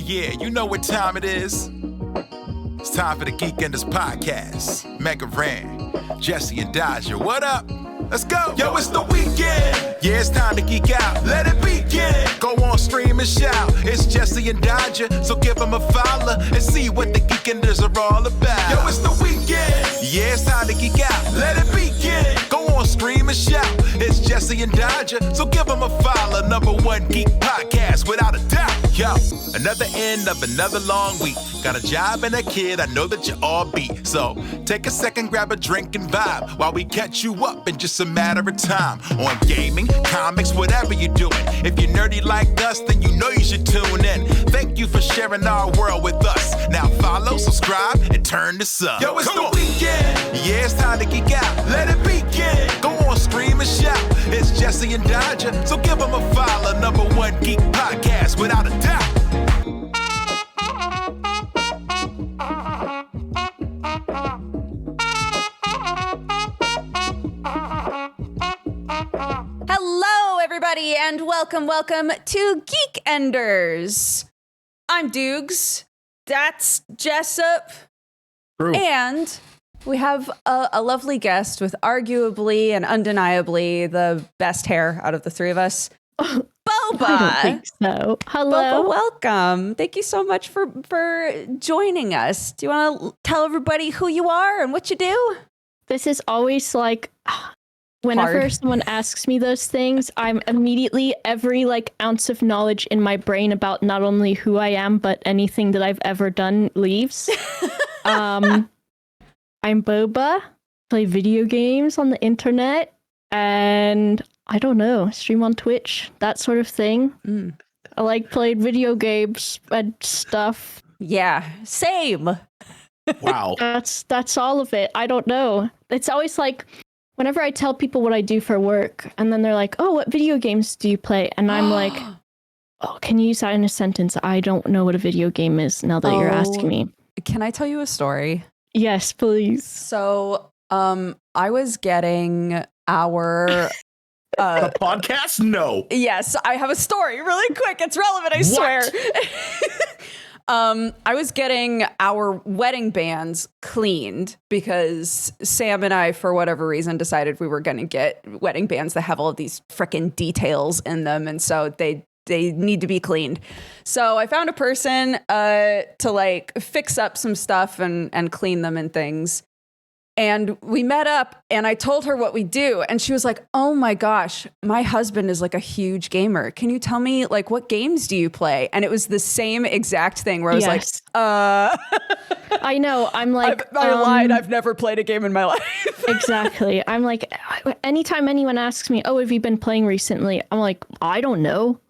Yeah, you know what time it is. It's time for the Geekenders podcast. MegaRan, Jesse and Dodger, what up? Let's go. Yo, it's the weekend. Yeah, it's time to geek out. Let it begin. Go on, stream and shout. It's Jesse and Dodger, so give them a follow and see what the Geekenders are all about. Yo, it's the weekend. Yeah, it's time to geek out. Let it begin. Go on, stream and shout. It's Jesse and Dodger, so give them a follow. #1 geek podcast, without a doubt. Yo, another end of another long week. Got a job and a kid, I know that you all beat. So take a second, grab a drink and vibe while we catch you up in just a matter of time. On gaming, comics, whatever you're doing. If you're nerdy like us, then you know you should tune in. Thank you for sharing our world with us. Now follow, subscribe, and turn this up. Yo, it's the weekend. Yeah, it's time to geek out. Let it begin. Go on, scream and shout. It's Jesse and Dodger, so give them a follow. #1 geek podcast, without a doubt. Hello, everybody, and welcome to Geekenders. I'm Dukes. That's Jessup. True. And we have a lovely guest with arguably and undeniably the best hair out of the three of us. Boba. I don't think so. Hello. Boba, welcome. Thank you so much for joining us. Do you want to tell everybody who you are and what you do? This is always like, whenever Hard. someone asks me those things, I'm immediately, every ounce of knowledge in my brain about not only who I am, but anything that I've ever done leaves. I'm Boba, play video games on the internet, and I don't know, stream on Twitch, that sort of thing. I like playing video games and stuff. Yeah, same. Wow. That's all of it. I don't know. It's always like, whenever I tell people what I do for work, and then they're like, oh, what video games do you play? And I'm like, oh, can you use that in a sentence? I don't know what a video game is now that you're asking me. Can I tell you a story? Yes, please. So, I was getting our... A podcast? No. Yes, I have a story really quick. It's relevant, I swear. I was getting our wedding bands cleaned because Sam and I, for whatever reason, decided we were going to get wedding bands that have all of these frickin' details in them. And so they need to be cleaned. So I found a person to fix up some stuff and clean them and things. And we met up and I told her what we do. And she was like, oh my gosh, my husband is like a huge gamer. Can you tell me what games do you play? And it was the same exact thing where I was I know. I'm like, I lied. I've never played a game in my life. Exactly. I'm like, anytime anyone asks me, oh, have you been playing recently? I'm like, I don't know.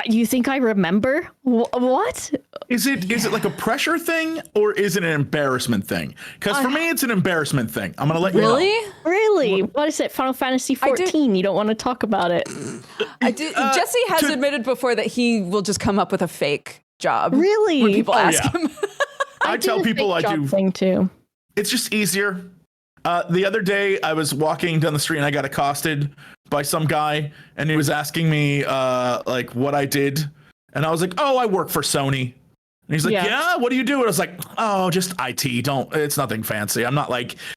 You think I remember? What? Is it like a pressure thing or is it an embarrassment thing? Because for me, it's an embarrassment thing. I'm going to let you know. Really? What is it? Final Fantasy 14? You don't want to talk about it. I do. Jesse has admitted before that he will just come up with a fake job. Really? When people ask him. I tell people I do. Thing too. It's just easier. The other day, I was walking down the street and I got accosted by some guy, and he was asking me what I did, and I was like, "Oh, I work for Sony." And he's like, "Yeah, what do you do?" And I was like, "Oh, just IT. It's nothing fancy. I'm not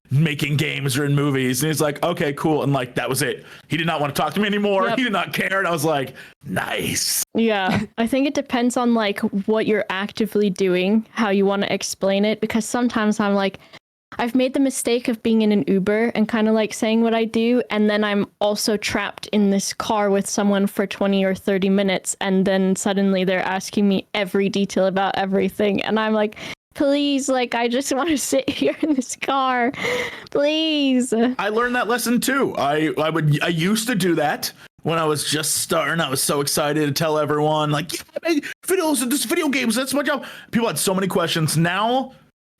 making games or in movies." And he's like, "Okay, cool." And that was it. He did not want to talk to me anymore. Yep. He did not care. And I was like, "Nice." Yeah, I think it depends on what you're actively doing, how you want to explain it, because sometimes I'm like, I've made the mistake of being in an Uber and kind of saying what I do, and then I'm also trapped in this car with someone for 20 or 30 minutes, and then suddenly they're asking me every detail about everything, and I'm like, please, I just want to sit here in this car, please. I learned that lesson too. I used to do that when I was just starting. I was so excited to tell everyone video games, that's my job. People had so many questions. Now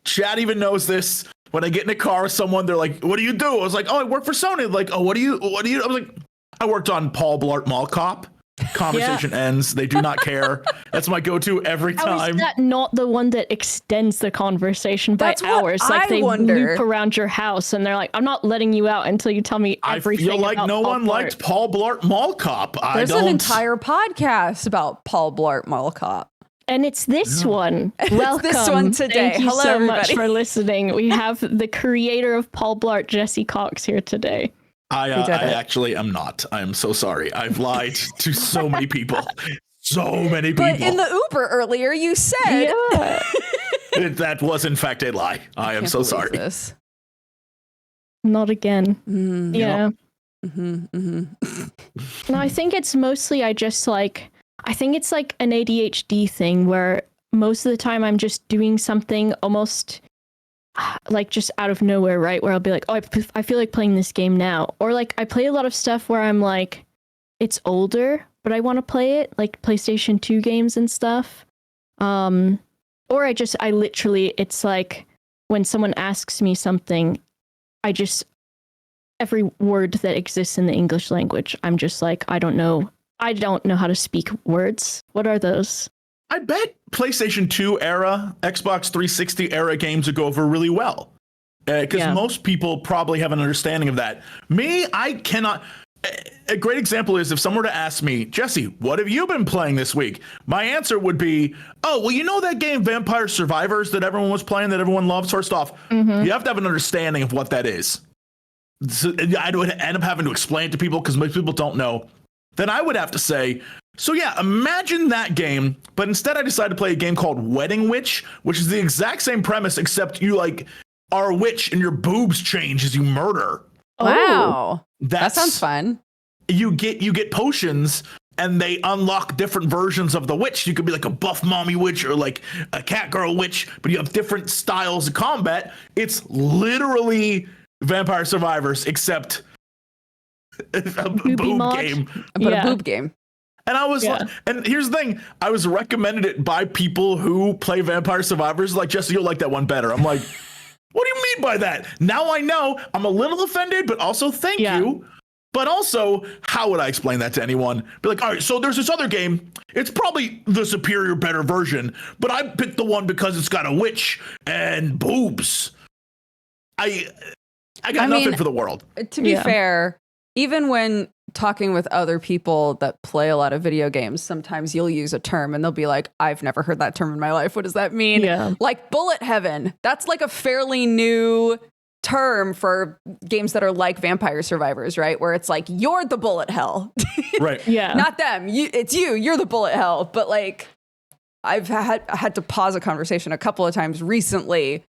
Chad even knows this. When I get in a car with someone, they're like, "What do you do?" I was like, "Oh, I work for Sony." Like, "Oh, what do you?" I was like, "I worked on Paul Blart Mall Cop." Conversation ends. They do not care. That's my go-to every time. How is that not the one that extends the conversation by hours? They wonder. Loop around your house and they're like, "I'm not letting you out until you tell me everything." I feel like no one liked Paul Blart Mall Cop. There's an entire podcast about Paul Blart Mall Cop. And it's this one. Welcome. this one today. Thank you Hello, so everybody. much for listening. We have the creator of Paul Blart, Jesse Cox, here today. I actually am not. I am so sorry. I've lied to so many people. So many people. But in the Uber earlier, you said Yeah. That was in fact a lie. I am so sorry. This. Not again. Yeah. Mm-hmm. No, I think it's mostly I think it's like an ADHD thing where most of the time I'm just doing something almost like just out of nowhere, right? Where I'll be like, oh, I feel like playing this game now. Or like I play a lot of stuff where I'm like, it's older, but I want to play it, like PlayStation 2 games and stuff. Or I literally, it's like when someone asks me something, every word that exists in the English language, I'm just like, I don't know how to speak words. What are those? I bet PlayStation 2 era, Xbox 360 era games would go over really well. Because most people probably have an understanding of that. Me, I cannot. A great example is if someone were to ask me, Jesse, what have you been playing this week? My answer would be, oh, well, you know that game Vampire Survivors that everyone was playing, that everyone loves? First off, you have to have an understanding of what that is. So I would end up having to explain it to people because most people don't know. Then I would have to say, so yeah, imagine that game, but instead I decided to play a game called Wedding Witch, which is the exact same premise, except you like are a witch and your boobs change as you murder. Wow. That sounds fun. You get potions and they unlock different versions of the witch. You could be like a buff mommy witch or like a cat girl witch, but you have different styles of combat. It's literally Vampire Survivors, except a boob game. But a boob game. And I was like, and here's the thing, I was recommended it by people who play Vampire Survivors. Like, Jesse, you'll like that one better. I'm like, what do you mean by that? Now I know. I'm a little offended, but also thank you. But also, how would I explain that to anyone? Be like, all right, so there's this other game. It's probably the superior, better version, but I picked the one because it's got a witch and boobs. I got nothing for the world. To be fair, even when talking with other people that play a lot of video games, sometimes you'll use a term and they'll be like, I've never heard that term in my life. What does that mean? Yeah. Like bullet heaven. That's like a fairly new term for games that are like Vampire Survivors, right? Where it's like, you're the bullet hell. Right. Yeah. Not them. It's you. You're the bullet hell. But like, I've had to pause a conversation a couple of times recently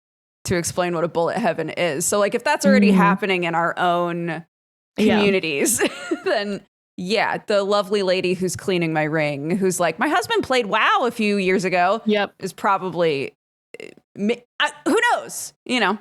to explain what a bullet heaven is. So like, if that's already happening in our own communities, then yeah, the lovely lady who's cleaning my ring, who's like, my husband played WoW a few years ago, is probably, who knows, you know?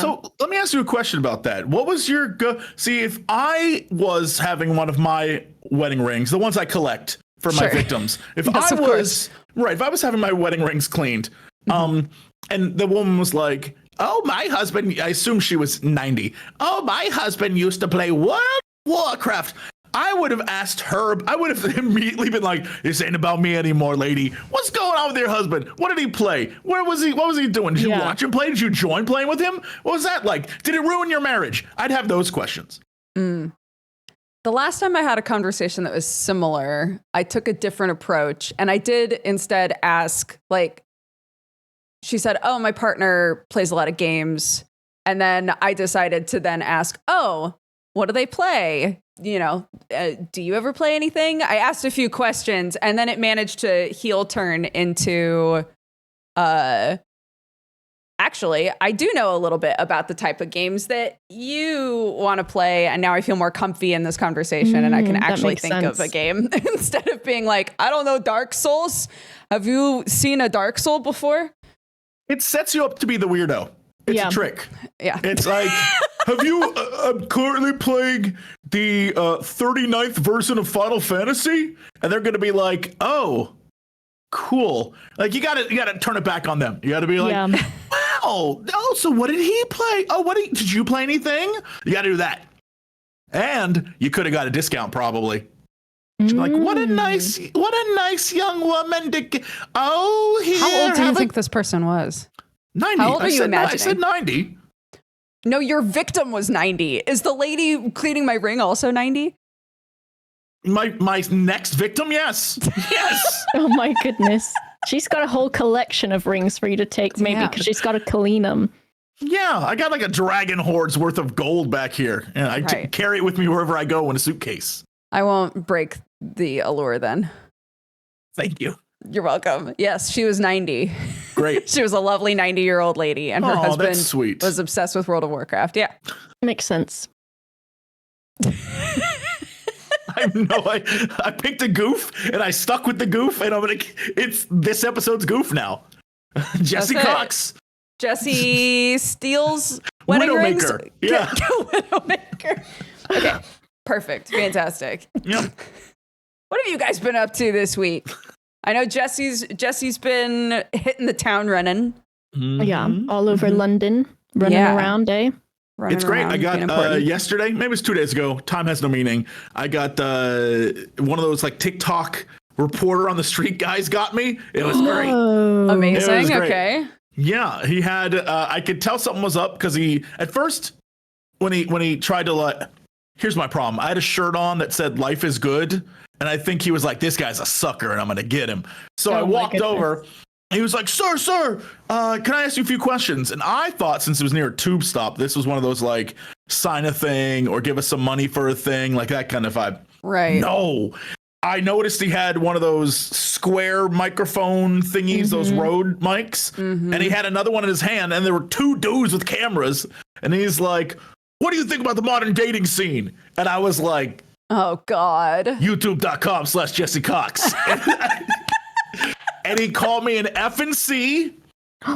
So let me ask you a question about that. What was your see, if I was having one of my wedding rings, the ones I collect for my victims, if I was having my wedding rings cleaned, and the woman was like, oh, my husband, I assume she was 90. Oh, my husband used to play World of Warcraft. I would have asked her, I would have immediately been like, this ain't about me anymore, lady. What's going on with your husband? What did he play? Where was he? What was he doing? Did you watch him play? Did you join playing with him? What was that like? Did it ruin your marriage? I'd have those questions. The last time I had a conversation that was similar, I took a different approach. And I did instead ask, like, she said, oh, my partner plays a lot of games. And then I decided to then ask, oh, what do they play? You know, do you ever play anything? I asked a few questions and then it managed to heel turn into, actually, I do know a little bit about the type of games that you want to play. And now I feel more comfy in this conversation and I can actually think of a game instead of being like, I don't know, Dark Souls. Have you seen a Dark Soul before? It sets you up to be the weirdo. It's a trick. Yeah. It's like, have you, I'm currently playing the 39th version of Final Fantasy? And they're going to be like, oh, cool. Like, you gotta turn it back on them. You gotta be like, wow. Oh, so what did he play? Oh, did you play anything? You gotta do that. And you could have got a discount probably. Like, what a nice young woman. Oh, here. How old do you think this person was? 90. How old are you imagining? I said 90. No, your victim was 90. Is the lady cleaning my ring also 90? My next victim, yes. Yes. Oh my goodness. She's got a whole collection of rings for you to take, maybe, because she's got to clean them. Yeah, I got like a dragon hoard's worth of gold back here, and I carry it with me wherever I go in a suitcase. I won't break the allure then. Thank you. You're welcome. Yes, she was 90. Great. She was a lovely 90-year-old lady, and her husband was obsessed with World of Warcraft. Yeah. Makes sense. I picked a goof, and I stuck with the goof, and it's this episode's goof now. Jesse Cox. Jesse steals wedding rings. Widowmaker. Yeah. Widowmaker. Okay. Perfect. Fantastic. Yep. What have you guys been up to this week? I know Jesse's been hitting the town running. Mm-hmm. Yeah, all over London, running around, eh? It's great. I got yesterday, maybe it was 2 days ago. Time has no meaning. I got one of those like TikTok reporter on the street guys got me. It was great. Amazing. It was great. Okay. Yeah, he had. I could tell something was up because he at first when he tried to here's my problem. I had a shirt on that said "Life is good." And I think he was like, this guy's a sucker and I'm going to get him. So I walked over. He was like, sir, can I ask you a few questions? And I thought since it was near a tube stop, this was one of those like sign a thing or give us some money for a thing, like that kind of vibe. Right. No. I noticed he had one of those square microphone thingies, those Rode mics. Mm-hmm. And he had another one in his hand. And there were two dudes with cameras. And he's like, what do you think about the modern dating scene? And I was like, oh, God. YouTube.com/Jesse Cox. And he called me an effing C,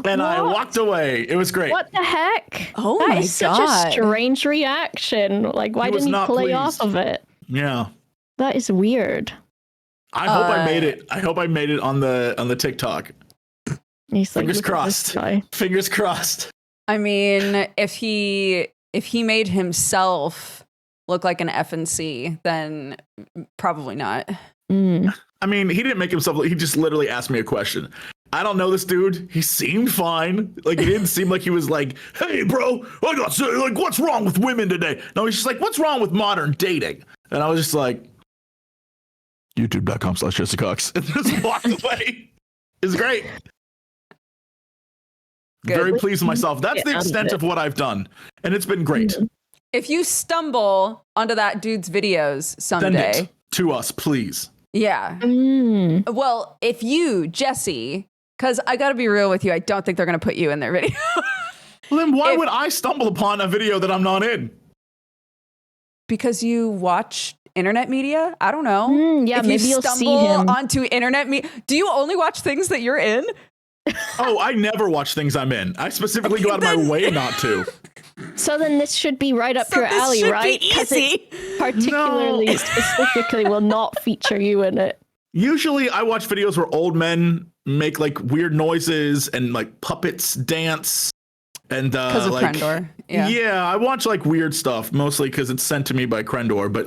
and I walked away. It was great. What the heck? Oh, that my is God. Such a strange reaction. Like, why didn't he play off of it? Yeah. That is weird. I hope I made it. I hope I made it on the TikTok. He's like, fingers crossed. Fingers crossed. I mean, if he made himself look like an FNC, then probably not. I mean, he didn't make himself. He just literally asked me a question. I don't know this dude. He seemed fine. Like, it didn't seem like he was like, hey, bro, I got like, what's wrong with women today? No, he's just like, what's wrong with modern dating? And I was just like, YouTube.com/Jesse Cox. And just walked away. It's great. Good. Very pleased with myself. That's the extent of what I've done. And it's been great. If you stumble onto that dude's videos someday, send it to us, please. Yeah. Well, if you, Jesse, because I got to be real with you, I don't think they're going to put you in their video. Well, then why would I stumble upon a video that I'm not in? Because you watch internet media? I don't know. Yeah, if maybe you you'll stumble see him onto internet media. Do you only watch things that you're in? Oh, I never watch things I'm in. I specifically go out of my way not to. So then this should be right up your alley, right? Because it particularly specifically will not feature you in it. Usually I watch videos where old men make like weird noises and like puppets dance. And because of like, Crendor. Yeah, I watch like weird stuff, mostly because it's sent to me by Crendor. But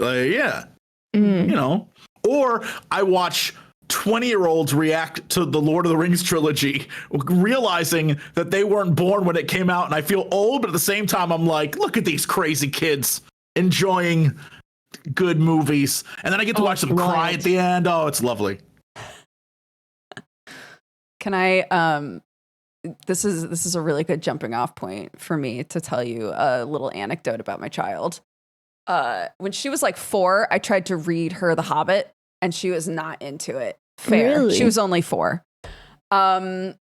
you know. Or I watch 20-year-olds react to the Lord of the Rings trilogy, realizing that they weren't born when it came out, and I feel old, but at the same time I'm like, look at these crazy kids enjoying good movies, and then I get to watch them cry at the end. Oh, it's lovely. Can I this is a really good jumping off point for me to tell you a little anecdote about my child. When she was like 4, I tried to read her The Hobbit, and she was not into it. Fair. Really? She was only 4. And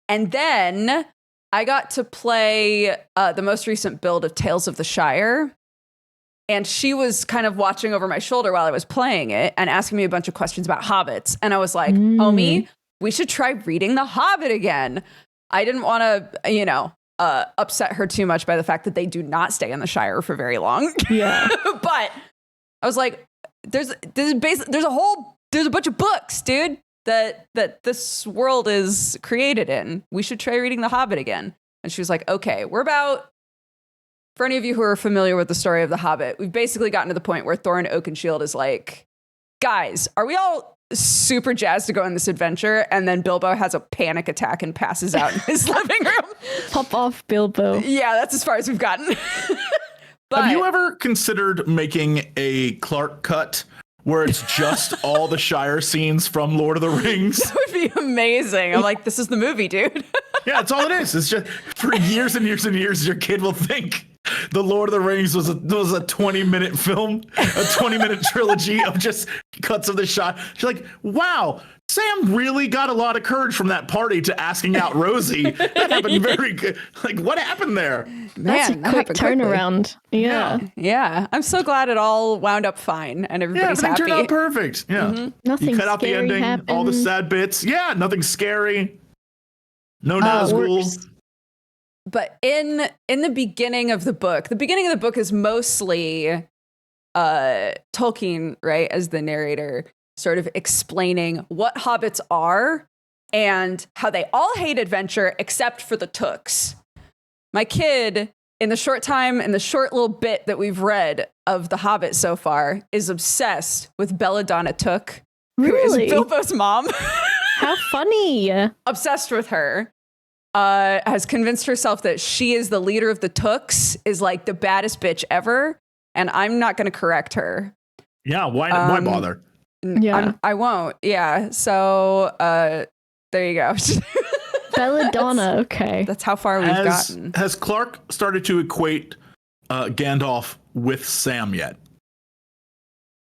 then I got to play the most recent build of Tales of the Shire. And she was kind of watching over my shoulder while I was playing it and asking me a bunch of questions about hobbits. And I was like, homie, we should try reading The Hobbit again. I didn't want to, upset her too much by the fact that they do not stay in the Shire for very long. Yeah. But I was like, there's a bunch of books, dude, that this world is created in. We should try reading The Hobbit again. And she was like, okay, for any of you who are familiar with the story of The Hobbit, we've basically gotten to the point where Thorin Oakenshield is like, guys, are we all super jazzed to go on this adventure? And then Bilbo has a panic attack and passes out in his living room. Pop off, Bilbo. Yeah, that's as far as we've gotten. But have you ever considered making a Clark cut where it's just all the Shire scenes from Lord of the Rings. That would be amazing. I'm like, this is the movie, dude. Yeah, that's all it is. It's just for years and years and years, your kid will think the Lord of the Rings was a 20-minute film, a 20-minute trilogy of just cuts of the shot. She's like, wow, Sam really got a lot of courage from that party to asking out Rosie. That happened very good. Like, what happened there? That's Man, a quick happened quickly. turnaround. Yeah. Yeah, I'm so glad it all wound up fine and Yeah, everybody's everything happy. turned out perfect. Yeah. Nothing You cut out the scary ending, all the happened. sad bits. Yeah, nothing scary. No Nazgul. Works. But in the beginning of the book is mostly Tolkien, right, as the narrator, sort of explaining what hobbits are and how they all hate adventure except for the Tooks. My kid, in the short little bit that we've read of The Hobbit so far, is obsessed with Belladonna Took, who Really? is Bilbo's mom. How funny. Obsessed with her. Has convinced herself that she is the leader of the Tooks, is like the baddest bitch ever, and I'm not going to correct her. Yeah, why bother? Yeah. I won't. Yeah. So there you go. Belladonna. Okay. That's how far we've gotten. Has Clark started to equate Gandalf with Sam yet?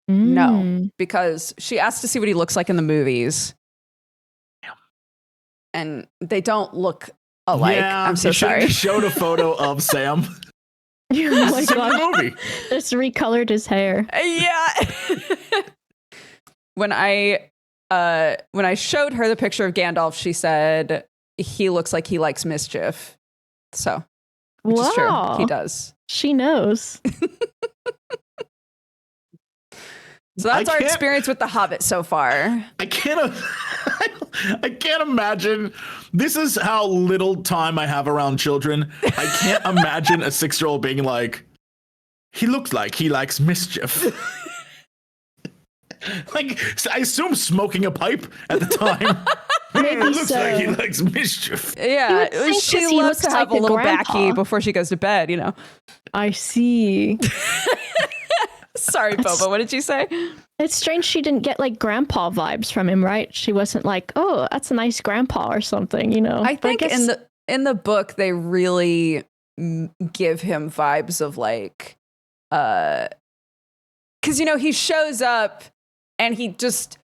No, Mm. because she asked to see what he looks like in the movies, and they don't look alike. Yeah, I'm so you should've sorry. just showed a photo of Sam. Oh my It's in the god. movie. Just recolored his hair. Yeah. When I showed her the picture of Gandalf, she said he looks like he likes mischief. So, which is true. Wow. He does. She knows. So that's I our can't- experience with The Hobbit so far. I can't imagine. This is how little time I have around children. I can't imagine a 6-year-old being like, he looks like he likes mischief. Like, I assume smoking a pipe at the time. Maybe Looks so. like he likes mischief. Yeah, would think she 'cause he loves looks to have like a a little grandpa. backy before she goes to bed, you know. I see. Sorry, Boba, what did you say? It's strange she didn't get like grandpa vibes from him, right? She wasn't like, "Oh, that's a nice grandpa" or something, you know. I But think guess- in the book they really give him vibes of like cuz you know he shows up and he just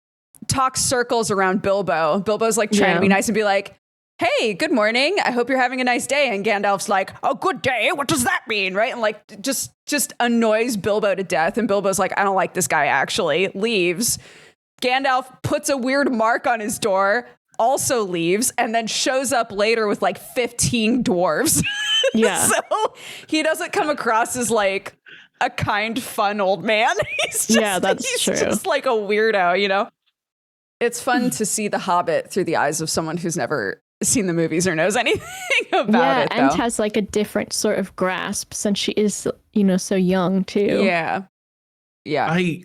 talks circles around Bilbo. Bilbo's like trying to be nice and be like, "Hey, good morning. I hope you're having a nice day." And Gandalf's like, "Oh, good day. What does that mean?" Right? And like just annoys Bilbo to death. And Bilbo's like, "I don't like this guy," actually. Leaves. Gandalf puts a weird mark on his door, also leaves, and then shows up later with like 15 dwarves. Yeah. So he doesn't come across as like a kind, fun old man. He's just like a weirdo, you know? It's fun to see The Hobbit through the eyes of someone who's never seen the movies or knows anything about it, though. and has like a different sort of grasp since she is, you know, so young too. Yeah.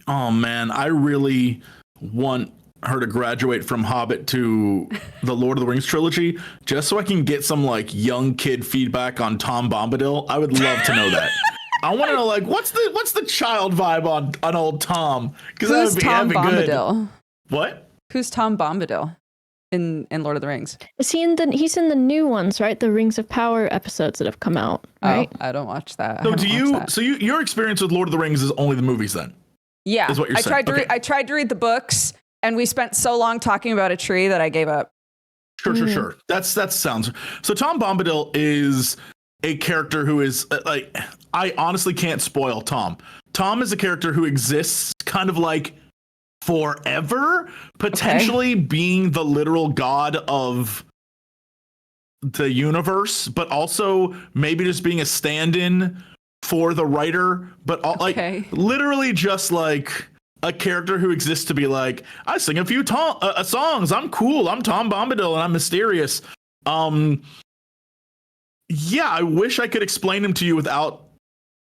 Oh man, I really want her to graduate from Hobbit to the Lord of the Rings trilogy just so I can get some like young kid feedback on Tom Bombadil. I would love to know that. I want to know like what's the child vibe on old Tom? Because Who's that'd be Bombadil? What? Who's Tom Bombadil in Lord of the Rings? Is he he's in the new ones, right? The Rings of Power episodes that have come out, right? Oh, I don't watch that. So I haven't watched that. your experience with Lord of the Rings is only the movies then? Yeah, is what you're I saying. I tried to read the books, and we spent so long talking about a tree that I gave up. Sure. That sounds. So Tom Bombadil is a character who is like, I honestly can't spoil Tom. Tom is a character who exists kind of like forever, potentially being the literal god of the universe, but also maybe just being a stand-in for the writer, but like literally just like a character who exists to be like, I sing a few songs, I'm cool, I'm Tom Bombadil and I'm mysterious. Yeah, I wish I could explain him to you without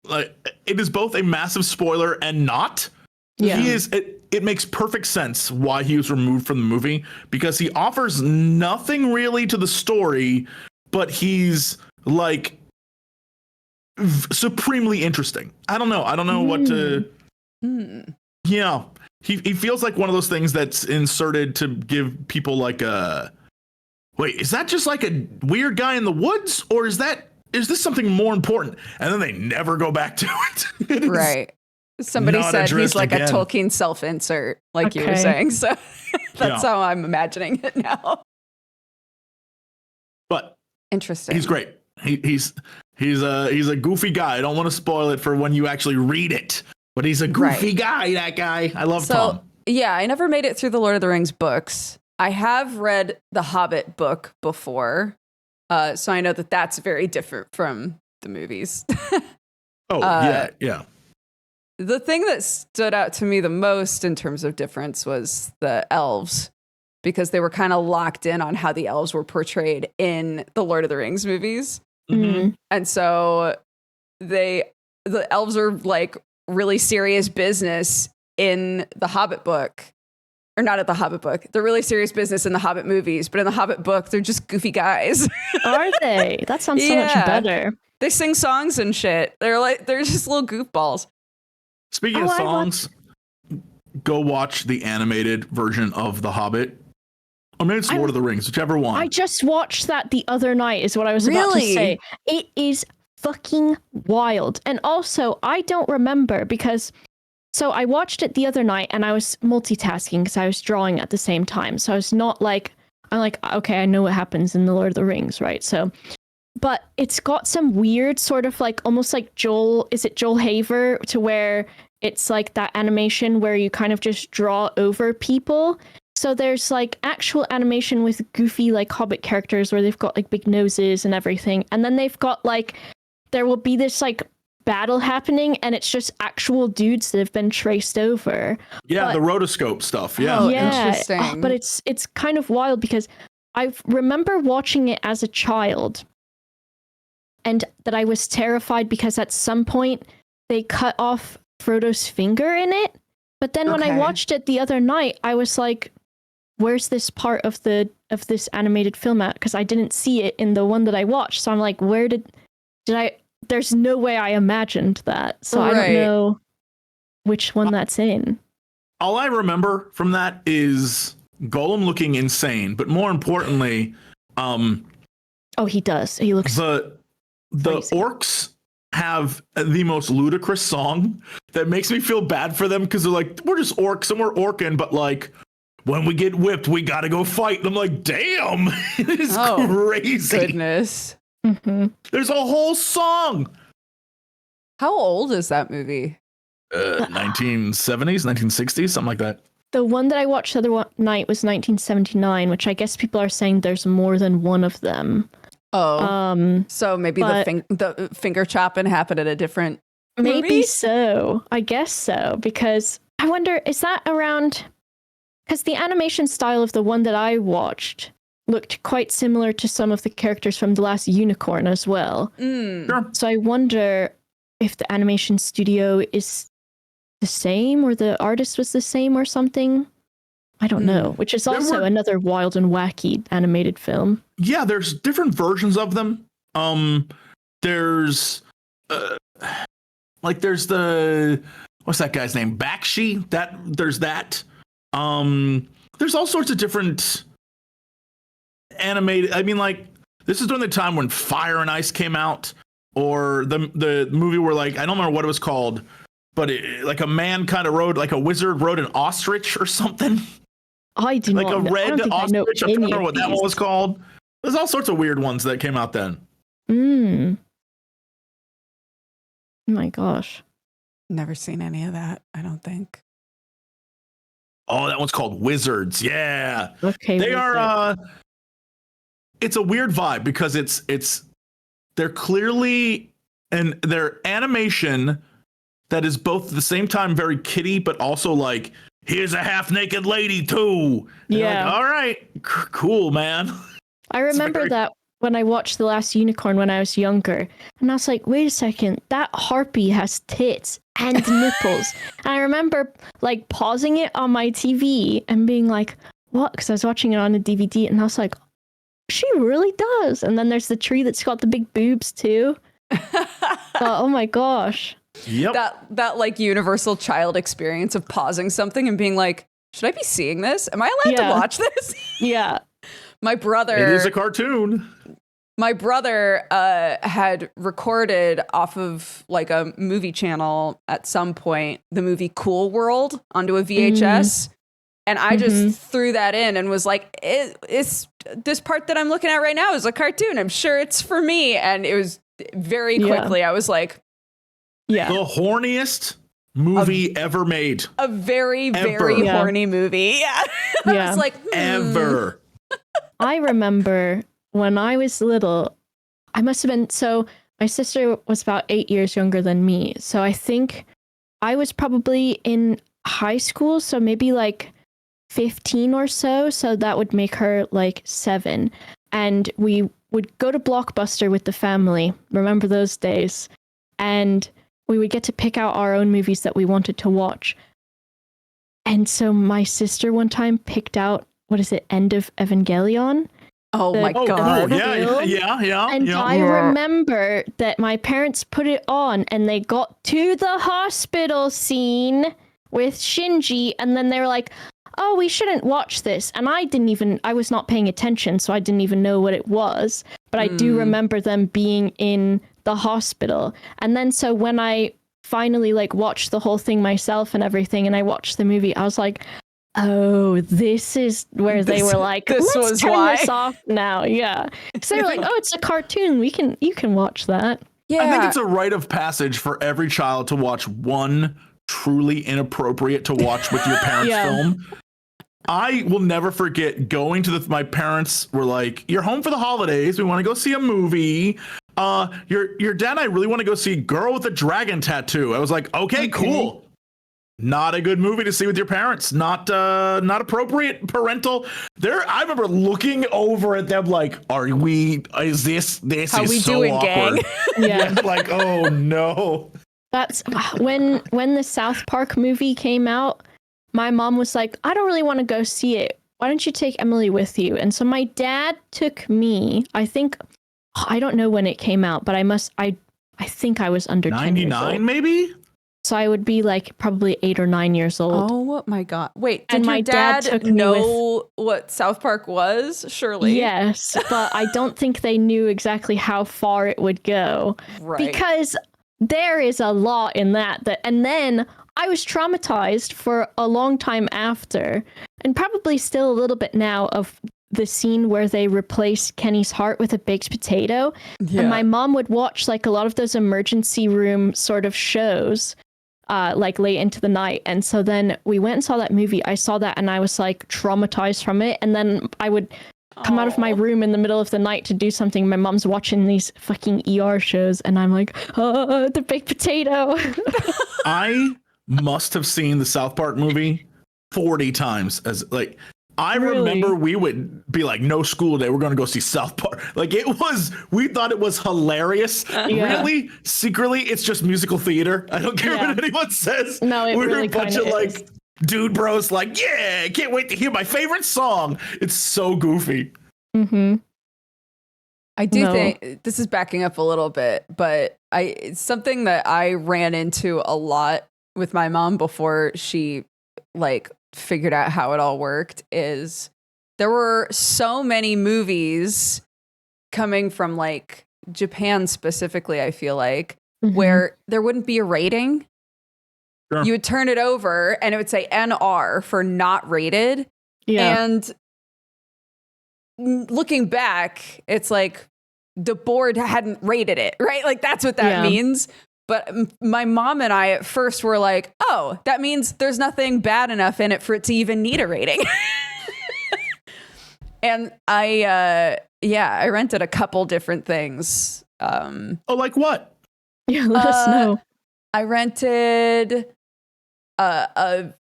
like, it is both a massive spoiler and not. Yeah. He is it makes perfect sense why he was removed from the movie, because he offers nothing really to the story, but he's like supremely interesting. I don't know what to. Yeah, he feels like one of those things that's inserted to give people like a, wait, is that just like a weird guy in the woods, or is this something more important? And then they never go back to it. It is Right. Somebody not said he's addressed like again. a Tolkien self-insert, like you were Okay. saying. So that's Yeah. how I'm imagining it now. But Interesting. he's great. He's a goofy guy. I don't want to spoil it for when you actually read it, but he's a goofy guy. That guy. I love Tom. Yeah, I never made it through the Lord of the Rings books. I have read the Hobbit book before, so I know that that's very different from the movies. Oh yeah. The thing that stood out to me the most in terms of difference was the elves, because they were kind of locked in on how the elves were portrayed in the Lord of the Rings movies. Mm-hmm. And so the elves are like really serious business in the Hobbit book. Or not at the Hobbit book. They're really serious business in the Hobbit movies, but in the Hobbit book, they're just goofy guys. Are they? That sounds so much Yeah. better. They sing songs and shit. They're just little goofballs. Speaking of songs, go watch the animated version of The Hobbit. Or maybe it's Lord of the Rings, whichever one. I just watched that the other night, is what I was about to Really? say. It is fucking wild. And also, I don't remember because. So I watched it the other night and I was multitasking because I was drawing at the same time. So I was not like, I'm like, okay, I know what happens in the Lord of the Rings, right? So, but it's got some weird sort of like, almost like is it Joel Haver, to where it's like that animation where you kind of just draw over people. So there's like actual animation with goofy like Hobbit characters where they've got like big noses and everything. And then they've got like, there will be this like battle happening and it's just actual dudes that have been traced over. Yeah, but- the rotoscope stuff. Yeah. Oh, yeah. interesting. But it's kind of wild because I remember watching it as a child and that I was terrified because at some point they cut off Frodo's finger in it. But then when I Okay. watched it the other night, I was like, where's this part of this animated film at? Because I didn't see it in the one that I watched. So I'm like, where did I? There's no way I imagined that. So I Right. don't know which one that's in. All I remember from that is Gollum looking insane, but more importantly, Oh, he does. He looks. the Crazy. orcs have the most ludicrous song that makes me feel bad for them because they're like, we're just orcs and we're orking, but like when we get whipped, we gotta go fight. And I'm like, damn, it is Oh, crazy. Goodness. Mhm. There's a whole song. How old is that movie? 1970s, 1960s, something like that. The one that I watched the other night was 1979, which I guess people are saying there's more than one of them. Oh, so maybe but- the finger chopping happened at a different Maybe movie? so. I guess so, because I wonder, is that around? Because the animation style of the one that I watched looked quite similar to some of the characters from The Last Unicorn as well. Mm. Sure. So I wonder if the animation studio is the same or the artist was the same or something. I don't know, which is There also were- another wild and wacky animated film. Yeah, there's different versions of them. There's there's the, what's that guy's name? Bakshi. There's that. There's all sorts of different animated. I mean, like, this is during the time when Fire and Ice came out, or the movie where, like, I don't remember what it was called, but like a man kind of rode, like a wizard rode an ostrich or something. I do Like not a know. I red don't think I know ostrich. I any can't remember of what that one these. was called. There's all sorts of weird ones that came out then. Oh my gosh. Never seen any of that, I don't think. Oh, that one's called Wizards. Yeah. Okay. They wait are there. it's a weird vibe because they're clearly, and their animation that is both at the same time very kiddie, but also like, here's a half naked lady too. And you're like, Yeah. all right, cool, man. I remember very- that when I watched The Last Unicorn when I was younger, and I was like, wait a second, that harpy has tits and nipples. And I remember like pausing it on my TV and being like, what? Because I was watching it on a DVD, and I was like, she really does. And then there's the tree that's got the big boobs too. Oh my gosh. Yep. That like universal child experience of pausing something and being like, should I be seeing this? Am I allowed to watch this? Yeah. My brother. It is a cartoon. My brother had recorded off of like a movie channel at some point the movie Cool World onto a VHS. And I just threw that in and was like, it's this part that I'm looking at right now is a cartoon. I'm sure it's for me. And it was very quickly, I was like, the horniest movie ever made. A very, very horny movie. Yeah. I was like, ever. I remember when I was little, I must have been, so my sister was about 8 years younger than me. So I think I was probably in high school. So maybe like 15 or so. So that would make her like 7. And we would go to Blockbuster with the family. Remember those days? And we would get to pick out our own movies that we wanted to watch. And so my sister one time picked out, what is it, End of Evangelion? My God. Yeah. And I remember that my parents put it on and they got to the hospital scene with Shinji and then they were like, oh, we shouldn't watch this. And I was not paying attention, so I didn't even know what it was. But I do remember them being in the hospital. And then so when I finally like watched the whole thing myself and everything, and I watched the movie, I was like, oh, this is where they were like, this let's was turn why. this off now. Yeah. So they were like, oh, it's a cartoon. You can watch that. Yeah. I think it's a rite of passage for every child to watch one truly inappropriate to watch with your parents film. I will never forget going to my parents were like, you're home for the holidays. We want to go see a movie. Your dad and I really want to go see Girl with a Dragon Tattoo. I was like, okay, cool. Not a good movie to see with your parents. Not appropriate parental. I remember looking over at them like, is this How is we so doing, awkward. Yeah. Like, oh no. That's when the South Park movie came out. My mom was like, I don't really want to go see it. Why don't you take Emily with you? And so my dad took me. I don't know when it came out, but I think I was under 10 years 99 old. maybe? So I would be like probably 8 or 9 years old. Oh my God. Wait, And did my your dad dad took me know what South Park was? Surely. Yes, but I don't think they knew exactly how far it would go. Right. Because there is a lot in that and then I was traumatized for a long time after, and probably still a little bit now, of the scene where they replace Kenny's heart with a baked potato. Yeah. And my mom would watch like a lot of those emergency room sort of shows like late into the night. And so then we went and saw that movie. I saw that and I was like traumatized from it. And then I would come out of my room in the middle of the night to do something. My mom's watching these fucking ER shows and I'm like, oh, the baked potato. I must have seen the South Park movie 40 times. I remember we would be like, no school day, we're going to go see South Park. Like we thought it was hilarious. Really, secretly, it's just musical theater. I don't care what anyone says. No, it we're really a bunch of is. like dude bros like, yeah, I can't wait to hear my favorite song. It's so goofy. Mm-hmm. I do think this is backing up a little bit, but it's something that I ran into a lot with my mom before she like figured out how it all worked. Is there were so many movies coming from like Japan specifically, I feel like, where there wouldn't be a rating. Sure. You would turn it over and it would say NR for not rated. Yeah. And looking back, it's like the board hadn't rated it, right? Like that's what that means. But my mom and I at first were like, oh, that means there's nothing bad enough in it for it to even need a rating. And I rented a couple different things. Like what? Yeah, let us know. I rented a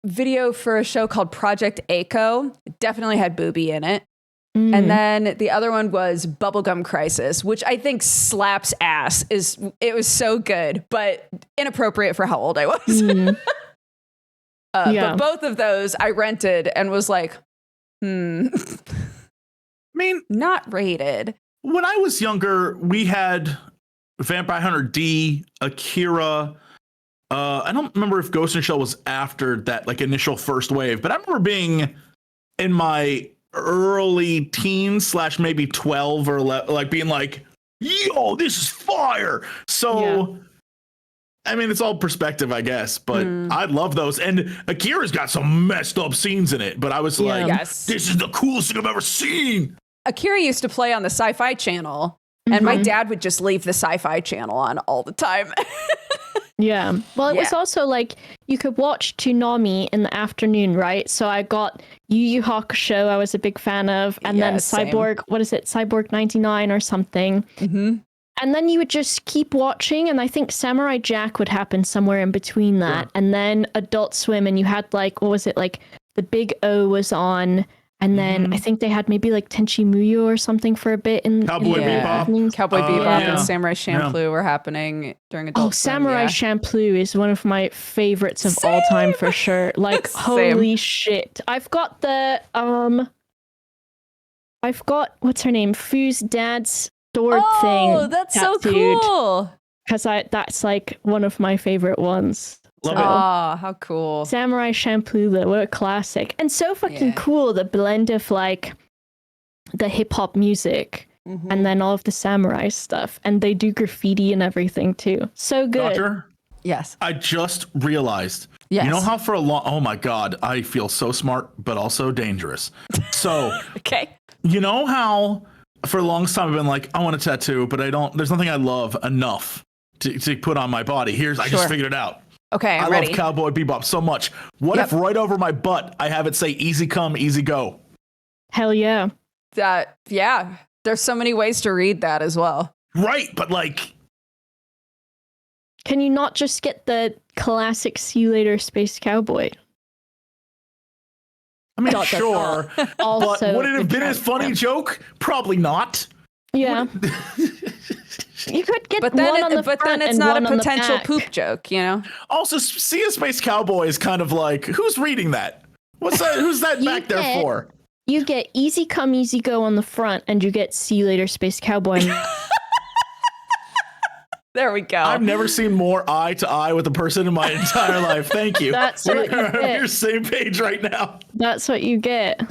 video for a show called Project Echo. It definitely had boobie in it. And then the other one was Bubblegum Crisis, which I think slaps ass. It was so good, but inappropriate for how old I was. But both of those I rented and was like, I mean, not rated. when I was younger, we had Vampire Hunter D, Akira. I don't remember if Ghost in the Shell was after that like initial first wave, but I remember being in my early teens / maybe 12 or like being like, yo, this is fire. So I mean, it's all perspective, I guess, but I love those. And Akira's got some messed up scenes in it, but I was like, this is the coolest thing I've ever seen. Akira used to play on the Sci-Fi Channel, and my dad would just leave the Sci-Fi Channel on all the time. Yeah. Well, it was also like you could watch Toonami in the afternoon, right? So I got Yu Yu Hakusho, I was a big fan of, and then Cyborg, what is it? Cyborg 99 or something. And then you would just keep watching, and I think Samurai Jack would happen somewhere in between that. And then Adult Swim, and you had like, what was it? Like the Big O was on, and then I think they had maybe like Tenchi Muyo or something for a bit in Cowboy Bebop. Cowboy Bebop and Samurai Champloo were happening during Adult Swim. Samurai Champloo is one of my favorites of all time for sure. Like holy shit. I've got the what's her name? Fu's dad's sword thing. Oh, that's so cool. Because that's like one of my favorite ones. Love it. Oh, how cool. Samurai Champloo, what a classic. And so fucking cool, the blend of like the hip hop music and then all of the samurai stuff. And they do graffiti and everything too. So good. Doctor? Yes. I just realized. Yes. You know how for a long, oh my God, I feel so smart, but also dangerous. So, you know how for a long time I've been like, I want a tattoo, but there's nothing I love enough to put on my body. I just figured it out. Okay, I ready. love Cowboy Bebop so much. What if right over my butt I have it say easy come, easy go? Hell yeah. There's so many ways to read that as well. Right, but like... Can you not just get the classic See You Later Space Cowboy? I mean, sure. But would it have been a funny joke? Probably not. Yeah. You could get but then it's not a potential poop joke, you know? Also, See a Space Cowboy is kind of like, who's reading that? What's that? Who's that back there for? You get easy come, easy go on the front, and you get See You Later Space Cowboy. There we go. I've never seen more eye to eye with a person in my entire life. Thank you. That's what you get. We're on your same page right now. That's what you get.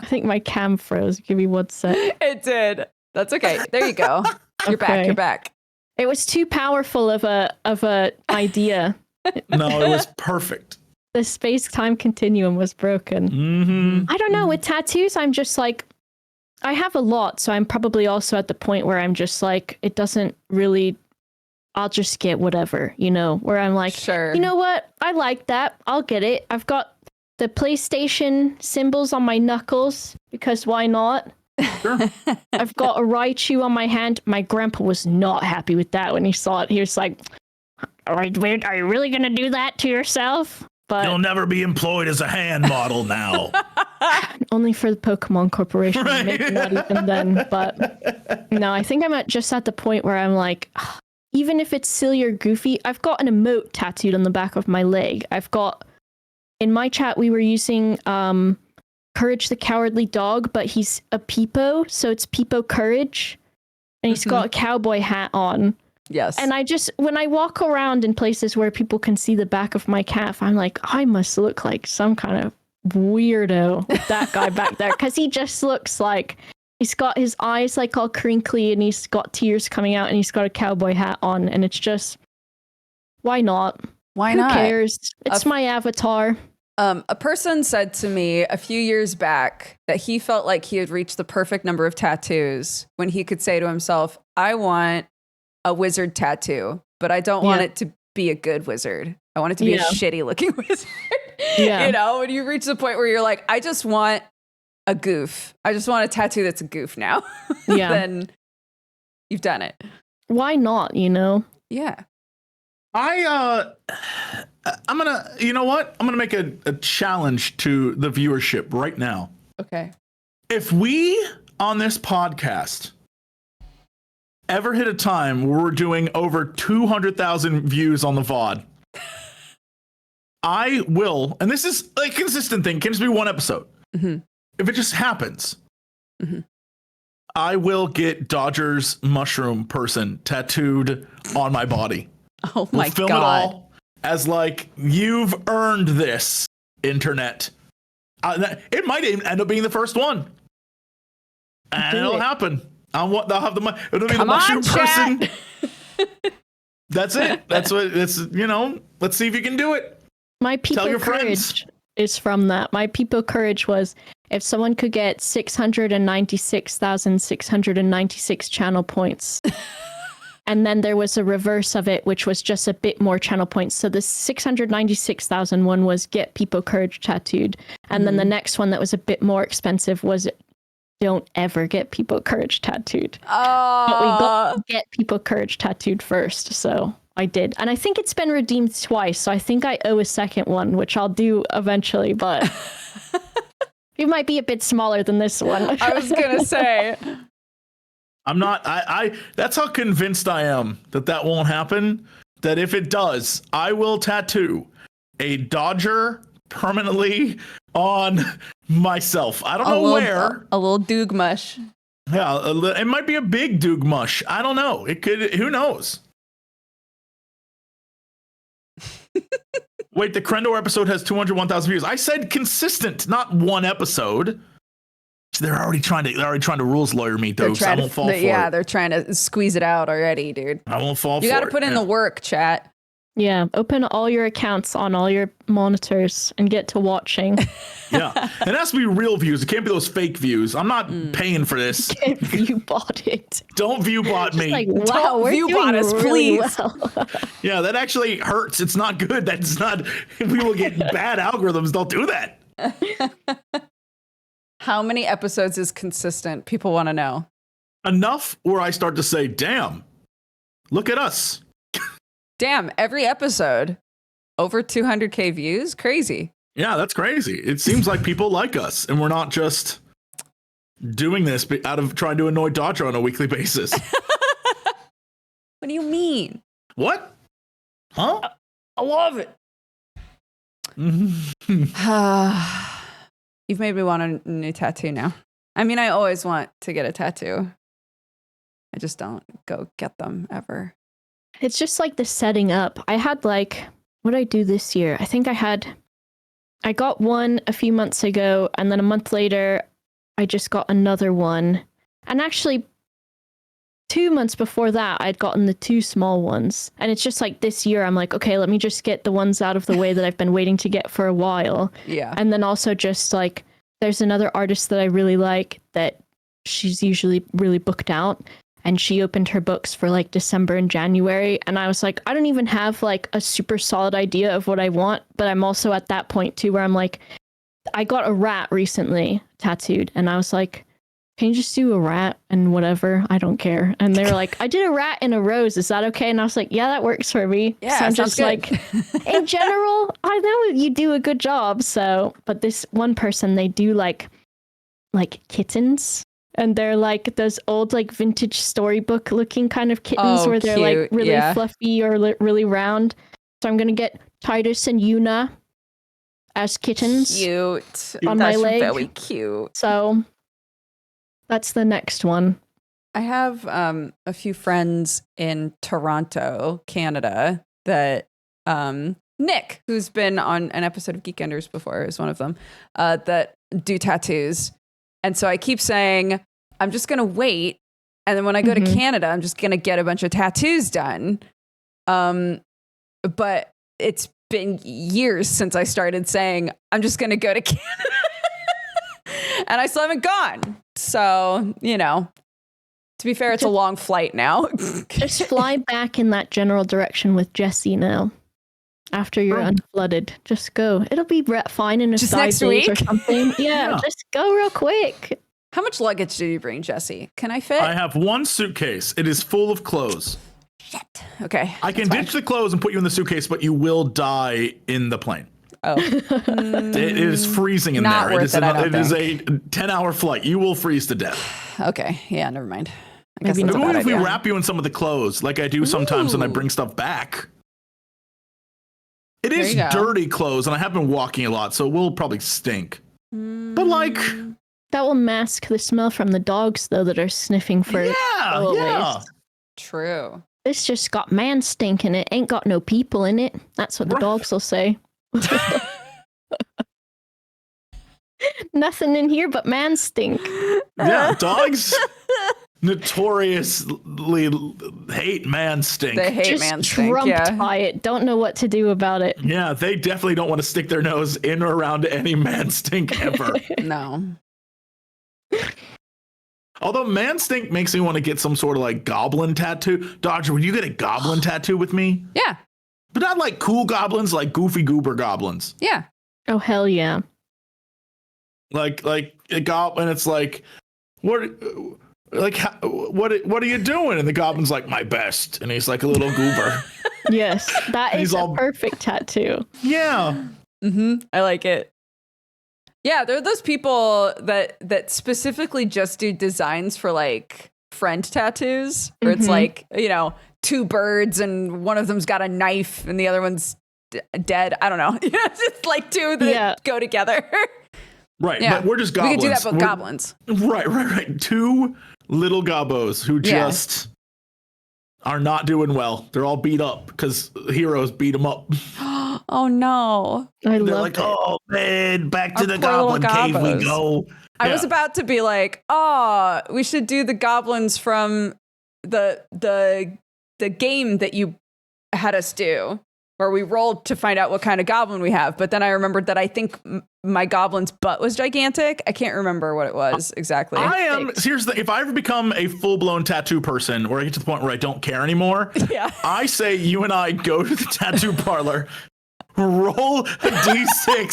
I think my cam froze. Give me 1 sec. It did. That's okay. There you go. You're back. You're back. It was too powerful of a idea. No, it was perfect. The space-time continuum was broken. I don't know. With tattoos, I'm just like, I have a lot, so I'm probably also at the point where I'm just like, it doesn't really, I'll just get whatever, you know, where I'm like, sure. You know what? I like that. I'll get it. I've got the PlayStation symbols on my knuckles because why not? Sure. I've got a Raichu on my hand. My grandpa was not happy with that when he saw it. He was like, are you really going to do that to yourself? But you'll never be employed as a hand model now. Only for the Pokemon Corporation. Right. Maybe not even then. But no, I think I'm at the point where I'm like, even if it's silly or goofy, I've got an emote tattooed on the back of my leg. In my chat, we were using Courage the Cowardly Dog, but he's a Peepo, so it's Peepo Courage. And he's got a cowboy hat on. Yes. And when I walk around in places where people can see the back of my calf, I'm like, I must look like some kind of weirdo with that guy back there. Because he just looks like he's got his eyes like all crinkly and he's got tears coming out and he's got a cowboy hat on. And it's just, why not? Why not? Who cares? It's my avatar. A person said to me a few years back that he felt like he had reached the perfect number of tattoos when he could say to himself, I want a wizard tattoo, but I don't want it to be a good wizard. I want it to be a shitty looking wizard. You know, when you reach the point where you're like, I just want a goof. I just want a tattoo that's a goof now. Then you've done it. Why not, you know? Yeah. I'm gonna, you know what? I'm gonna make a challenge to the viewership right now. Okay. If we on this podcast ever hit a time where we're doing over 200,000 views on the VOD, I will, and this is a consistent thing, can just be one episode. If it just happens, I will get Dodger's mushroom person tattooed on my body. Oh my We'll film God. it all as like, you've earned this, internet. It might end up being the first one. And it'll happen. They'll have it'll be Come the on, mushroom person. That's it. That's what it's, let's see if you can do it. My people your courage friends. is from that. My people courage was if someone could get 696,696 channel points. And then there was a reverse of it, which was just a bit more channel points. So the 696,000 one was get people courage tattooed. And then the next one that was a bit more expensive was don't ever get people courage tattooed. But we got to get people courage tattooed first. So I did. And I think it's been redeemed twice. So I think I owe a second one, which I'll do eventually. But it might be a bit smaller than this one. I was going to say. I'm not, that's how convinced I am that won't happen. That if it does, I will tattoo a Dodger permanently on myself. I don't know where. A little doog mush. Yeah, it might be a big Doog mush. I don't know. It could, who knows? Wait, the Crendor episode has 201,000 views. I said consistent, not one episode. They're already trying to rules lawyer me, though, so I won't fall for it. Yeah, they're trying to squeeze it out already, dude. I won't fall for it. You got to put in the work, chat. Yeah, open all your accounts on all your monitors and get to watching. Yeah, it has to be real views. It can't be those fake views. I'm not paying for this. You bought it. Don't view bot me. Like, wow, we're view doing bot us, really please. well. Yeah, that actually hurts. It's not good. That's not. We will get bad algorithms. Don't do that. How many episodes is consistent? People want to know. Enough where I start to say, damn, look at us. Damn, every episode, over 200K views? Crazy. Yeah, that's crazy. It seems like people like us, and we're not just doing this out of trying to annoy Dodger on a weekly basis. What do you mean? What? Huh? I love it. You've made me want a new tattoo now. I mean, I always want to get a tattoo. I just don't go get them ever. It's just like the setting up. I had what did I do this year? I think I got one a few months ago, and then a month later, I just got another one. And actually, 2 months before that, I'd gotten the 2 small ones. And it's just like this year, I'm like, okay, let me just get the ones out of the way that I've been waiting to get for a while. Yeah. And then also just there's another artist that I really like that she's usually really booked out. And she opened her books for December and January. And I was like, I don't even have a super solid idea of what I want. But I'm also at that point too, where I'm like, I got a rat recently tattooed. And I was like, can you just do a rat and whatever? I don't care. And they were like, I did a rat and a rose. Is that okay? And I was like, yeah, that works for me. Yeah, so I'm sounds just good. in general, I know you do a good job. So, but this one person, they do like kittens. And they're those old vintage storybook looking kind of kittens where they're cute. really Yeah. fluffy or really round. So I'm gonna get Titus and Yuna as kittens Cute. on my That's leg. very cute. So that's the next one. I have a few friends in Toronto, Canada, that Nick, who's been on an episode of Geekenders before, is one of them, that do tattoos. And so I keep saying, I'm just going to wait. And then when I go to Canada, I'm just going to get a bunch of tattoos done. But it's been years since I started saying, I'm just going to go to Canada. And I still haven't gone. So, to be fair, it's a long flight now. Just fly back in that general direction with Jesse now. After you're unflooded, just go. It'll be fine in Just 5 next days or week? something. Yeah, just go real quick. How much luggage did you bring, Jesse? Can I fit? I have one suitcase. It is full of clothes. Shit. Okay. I can ditch the clothes and put you in the suitcase, but you will die in the plane. Oh. It is freezing in Not there. worth it, I don't It is a 10-hour flight. You will freeze to death. Okay. Yeah, never mind. I guess Maybe that's a Maybe bad if we idea. wrap you in some of the clothes, like I do sometimes when I bring stuff back. It There is you go. dirty clothes, and I have been walking a lot, so it will probably stink. But That will mask the smell from the dogs, though, that are sniffing for Yeah. True. This just got man stink in it. Ain't got no people in it. That's what the dogs will say. Nothing in here but man stink. Yeah, dogs notoriously hate man stink. They hate Just man stink. trumped Yeah. by it. Don't know what to do about it. Yeah, they definitely don't want to stick their nose in or around any man stink ever. No. Although man stink makes me want to get some sort of like goblin tattoo. Dodger, would you get a goblin tattoo with me? Yeah. But not like cool goblins, like goofy goober goblins. Yeah. Oh, hell yeah. Like a goblin, it's like, what are you doing? And the goblin's like, my best. And he's like a little goober. Yes, that He's is a all- perfect tattoo. Yeah. I like it. Yeah, there are those people that specifically just do designs for like friend tattoos, where it's like, you know, two birds and one of them's got a knife and the other one's dead. I don't know. It's like two that go together. Right. Yeah. But we're just goblins. We could do that with We're- goblins. Right. Two little gobbos who just are not doing well. They're all beat up because heroes beat them up. Oh no. I They're love like, it. oh man, back to Our the poor little goblin cave we gobbos. go. I Yeah. was about to be like, oh, we should do the goblins from the game that you had us do, where we rolled to find out what kind of goblin we have. But then I remembered that I think my goblin's butt was gigantic. I can't remember what it was exactly. Here's the if I ever become a full-blown tattoo person, or I get to the point where I don't care anymore, I say you and I go to the tattoo parlor, roll a d6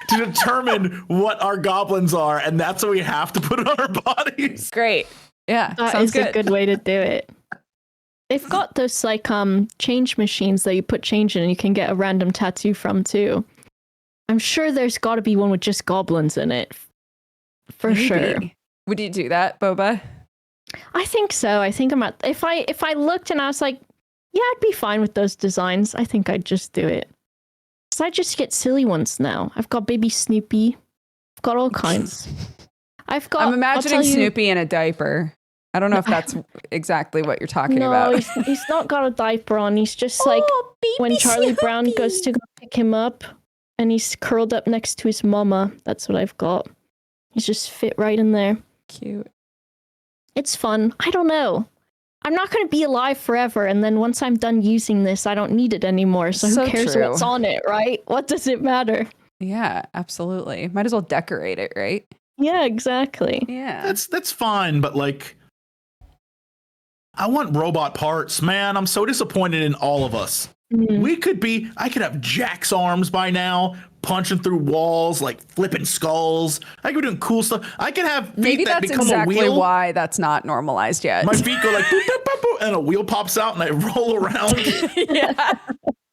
to determine what our goblins are, and that's what we have to put on our bodies. Great. Yeah, That sounds is a good way to do it. They've got those like change machines that you put change in and you can get a random tattoo from too. I'm sure there's got to be one with just goblins in it. For sure. Would you do that, Boba? I think so. I think if I looked and I was like, yeah, I'd be fine with those designs. I think I'd just do it. So I just get silly ones now. I've got baby Snoopy. I've got all kinds. I'm imagining Snoopy in a diaper. I don't know if that's exactly what you're talking about. No, he's not got a diaper on. He's just like when Charlie Brown goes to go pick him up and he's curled up next to his mama. That's what I've got. He's just fit right in there. Cute. It's fun. I don't know. I'm not going to be alive forever. And then once I'm done using this, I don't need it anymore. So who cares true. what's on it, right? What does it matter? Yeah, absolutely. Might as well decorate it, right? Yeah, exactly. Yeah. That's fine, but like, I want robot parts, man. I'm so disappointed in all of us. I could have Jack's arms by now, punching through walls, like flipping skulls. I could be doing cool stuff. I could have feet Maybe that that's become exactly a wheel. why that's not normalized yet. My feet go like boop, boop, boop, boop, and a wheel pops out and I roll around. Yeah.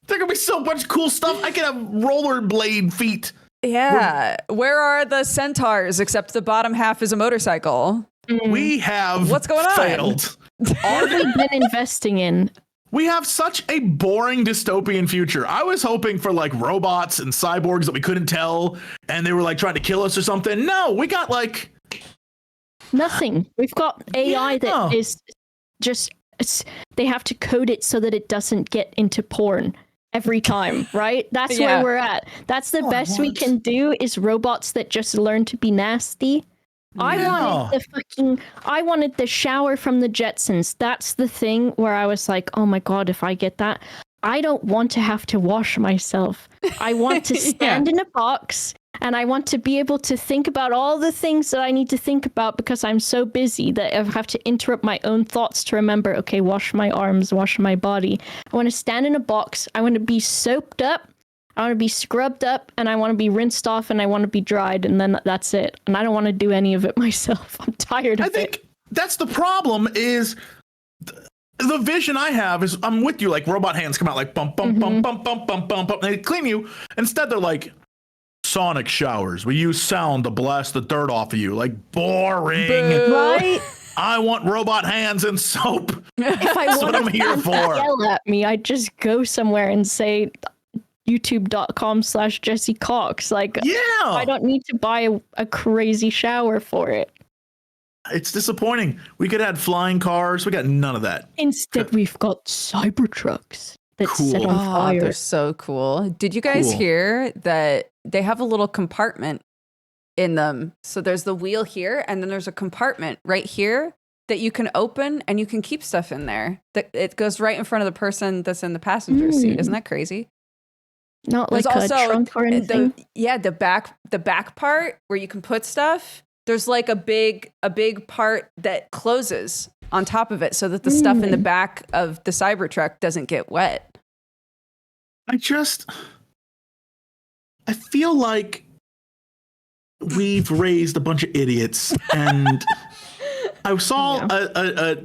There could be so much cool stuff. I could have rollerblade feet. Yeah. Where are the centaurs except the bottom half is a motorcycle? We have What's going on? failed. What have we been investing in? We have such a boring dystopian future. I was hoping for like robots and cyborgs that we couldn't tell and they were like trying to kill us or something. No, we got like Nothing. We've got AI that is just, they have to code it so that it doesn't get into porn every time, right? That's where we're at. That's the best we can do is robots that just learn to be nasty. I wanted the shower from the Jetsons. That's the thing where I was like, oh my God, if I get that, I don't want to have to wash myself. I want to stand in a box and I want to be able to think about all the things that I need to think about because I'm so busy that I have to interrupt my own thoughts to remember, okay, wash my arms, wash my body. I want to stand in a box. I want to be soaped up. I want to be scrubbed up and I want to be rinsed off and I want to be dried and then that's it. And I don't want to do any of it myself. I'm tired of it. I think that's the problem is the vision I have is I'm with you, like robot hands come out like bump, bump, bump, bump, bump, bump, bump, bump, and they clean you. Instead, they're like sonic showers. We use sound to blast the dirt off of you. Like boring. Right? I want robot hands and soap. If I That's what I'm wanted here them to for. yell at me, I'd just go somewhere and say, youtube.com/Jesse Cox. Like, Yeah. I don't need to buy a crazy shower for it. It's disappointing. We could have flying cars. We got none of that. Instead, we've got Cybertrucks that set Cool. on Oh, fire. they're so cool. Did you guys Cool. hear that they have a little compartment in them? So there's the wheel here, and then there's a compartment right here that you can open, and you can keep stuff in there. That it goes right in front of the person that's in the passenger seat. Isn't that crazy? Not like There's a trunk or anything. The back part where you can put stuff. There's like a big part that closes on top of it so that the stuff in the back of the Cybertruck doesn't get wet. I feel like we've raised a bunch of idiots, and I saw a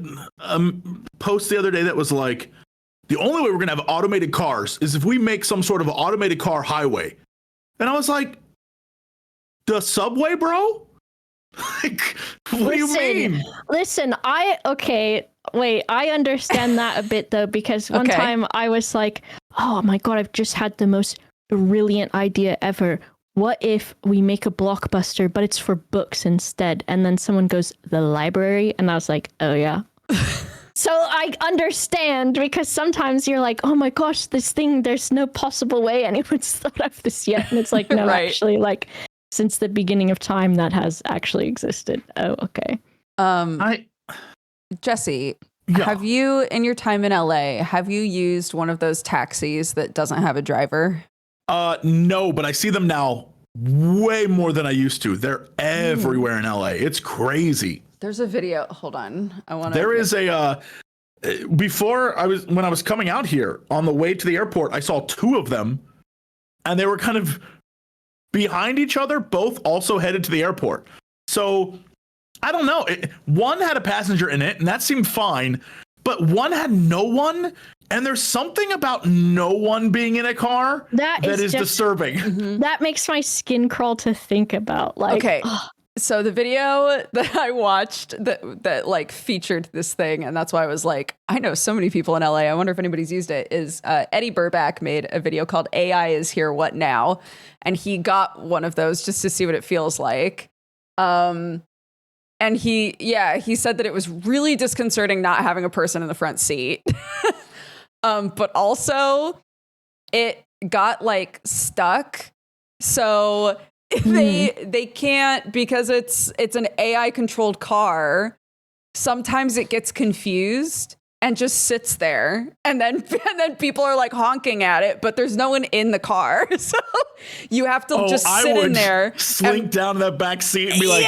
post the other day that was like, the only way we're gonna have automated cars is if we make some sort of automated car highway. And I was like, the subway, bro? Like, what do you mean? Listen, I understand that a bit though, because one time I was like, oh my god, I've just had the most brilliant idea ever. What if we make a Blockbuster, but it's for books instead? And then someone goes, the library? And I was like, oh yeah. So I understand, because sometimes you're like, oh my gosh, this thing, there's no possible way anyone's thought of this yet. And it's like, no, Right. actually, like, since the beginning of time, that has actually existed. Oh, okay. Jesse, Yeah. have you, in your time in LA, have you used one of those taxis that doesn't have a driver? No, but I see them now way more than I used to. They're everywhere in LA. It's crazy. There's a video. Hold on. I want to. There is a when I was coming out here on the way to the airport, I saw two of them, and they were kind of behind each other, both also headed to the airport. So I don't know. One had a passenger in it, and that seemed fine, but one had no one. And there's something about no one being in a car that is just disturbing. That makes my skin crawl to think about. Like, okay. So the video that I watched that like featured this thing, and that's why I was like, I know so many people in LA. I wonder if anybody's used it. Is Eddie Burback made a video called "AI is Here, What Now," and he got one of those just to see what it feels like. And he said that it was really disconcerting not having a person in the front seat. But also it got like stuck. So they can't, because it's an AI controlled car. Sometimes it gets confused and just sits there, and then people are like honking at it, but there's no one in the car. So you have to just sit in there, slink down to that back seat and be like,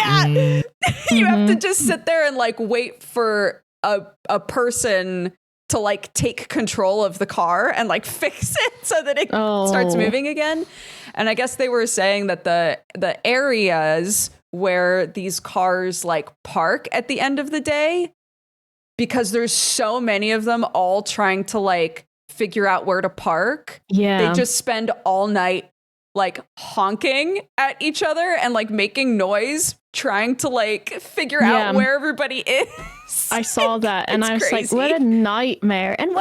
you have to just sit there and like wait for a person to like take control of the car and like fix it so that it starts moving again. And I guess they were saying that the areas where these cars like park at the end of the day, because there's so many of them all trying to like figure out where to park. Yeah. They just spend all night like honking at each other and like making noise, trying to like figure out where everybody is. I saw that and I was crazy. like, what a nightmare. And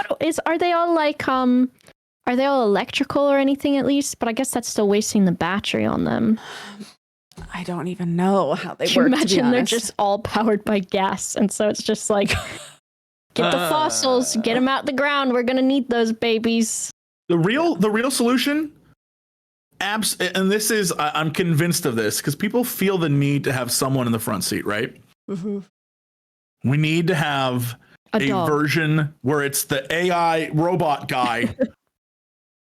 are they all like, are they all electrical or anything at least? But I guess that's still wasting the battery on them. I don't even know how they Can you work. imagine they're just all powered by gas. And so it's just like, get the fossils, get them out the ground. We're going to need those babies. The real solution, and this is, I'm convinced of this, because people feel the need to have someone in the front seat, right? Mm-hmm. We need to have a version where it's the AI robot guy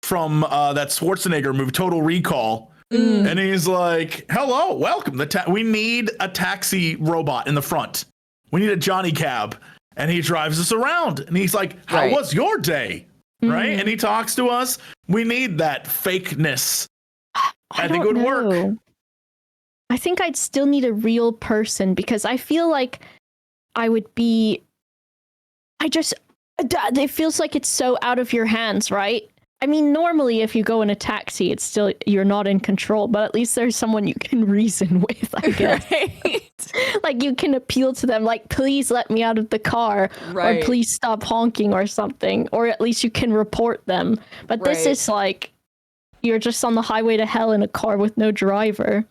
from that Schwarzenegger movie, Total Recall. And he's like, hello, welcome. We need a taxi robot in the front. We need a Johnny Cab. And he drives us around. And he's like, how was your day? Right? And he talks to us. We need that fakeness. I think it would work. I think I'd still need a real person, because I feel like I would be... it feels like it's so out of your hands, right? I mean, normally if you go in a taxi, it's still, you're not in control, but at least there's someone you can reason with, I guess. Right. Like you can appeal to them, like, please let me out of the car, or please stop honking or something, or at least you can report them. But this is like, you're just on the highway to hell in a car with no driver.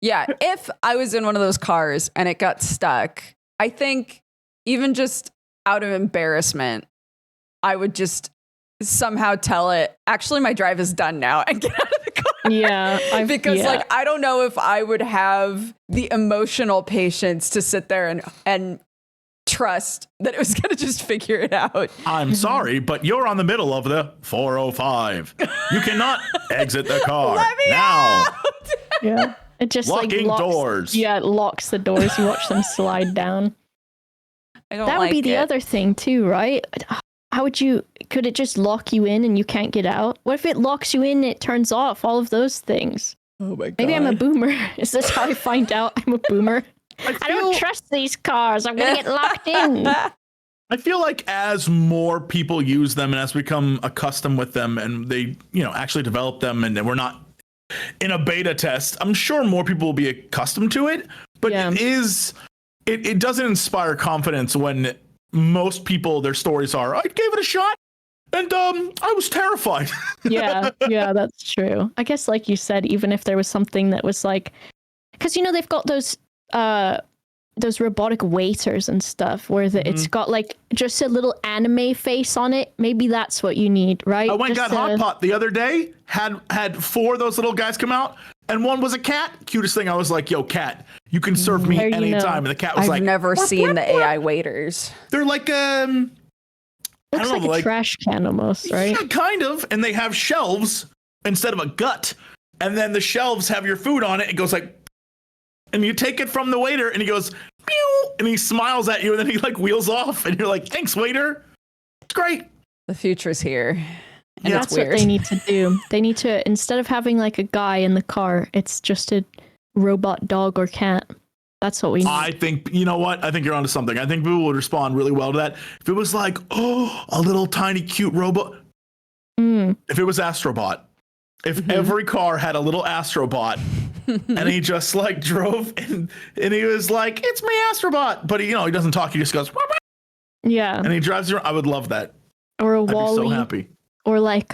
Yeah, if I was in one of those cars and it got stuck, I think even just out of embarrassment, I would just somehow tell it, actually, my drive is done now, and get out of the car. Yeah. Because like, I don't know if I would have the emotional patience to sit there and trust that it was going to just figure it out. I'm sorry, but you're on the middle of the 405. You cannot exit the car Let me now. out! Yeah. It just Locking locks, doors. Yeah, it locks the doors. You watch them slide down. I don't That would like be the it. other thing too, right? Could it just lock you in and you can't get out? What if it locks you in and it turns off? All of those things. Oh my god. Maybe I'm a boomer. Is this how I find out I'm a boomer? I don't trust these cars. I'm going to get locked in. I feel like as more people use them and as we become accustomed with them and they, actually develop them and we're not in a beta test, I'm sure more people will be accustomed to it. But it doesn't inspire confidence when most people, their stories are, I gave it a shot and I was terrified. Yeah, that's true. I guess like you said, even if there was something that was like, because they've got those robotic waiters and stuff where it's got like just a little anime face on it. Maybe that's what you need, right? I went and got Hot Pot the other day, had 4 of those little guys come out, and one was a cat. Cutest thing. I was like, yo, cat, you can serve me anytime. And the cat was I've never seen the AI waiters. They're like, looks like a trash can almost, right? Yeah, kind of. And they have shelves instead of a gut. And then the shelves have your food on it. It goes like, and you take it from the waiter and he goes, pew, and he smiles at you and then he like wheels off and you're like, thanks, waiter. It's great. The future's here. And that's what they need to do. They need to, instead of having like a guy in the car, it's just a robot dog or cat. That's what we need. I think, you know what? I think you're onto something. I think people would respond really well to that. If it was like, oh, a little tiny cute robot. If it was Astrobot. If every car had a little Astrobot and he just like drove and he was like, it's me, Astrobot. But he doesn't talk. He just goes, wah, wah. Yeah. And he drives around. I would love that. Or a I'd Wall-E. be so happy. Or like,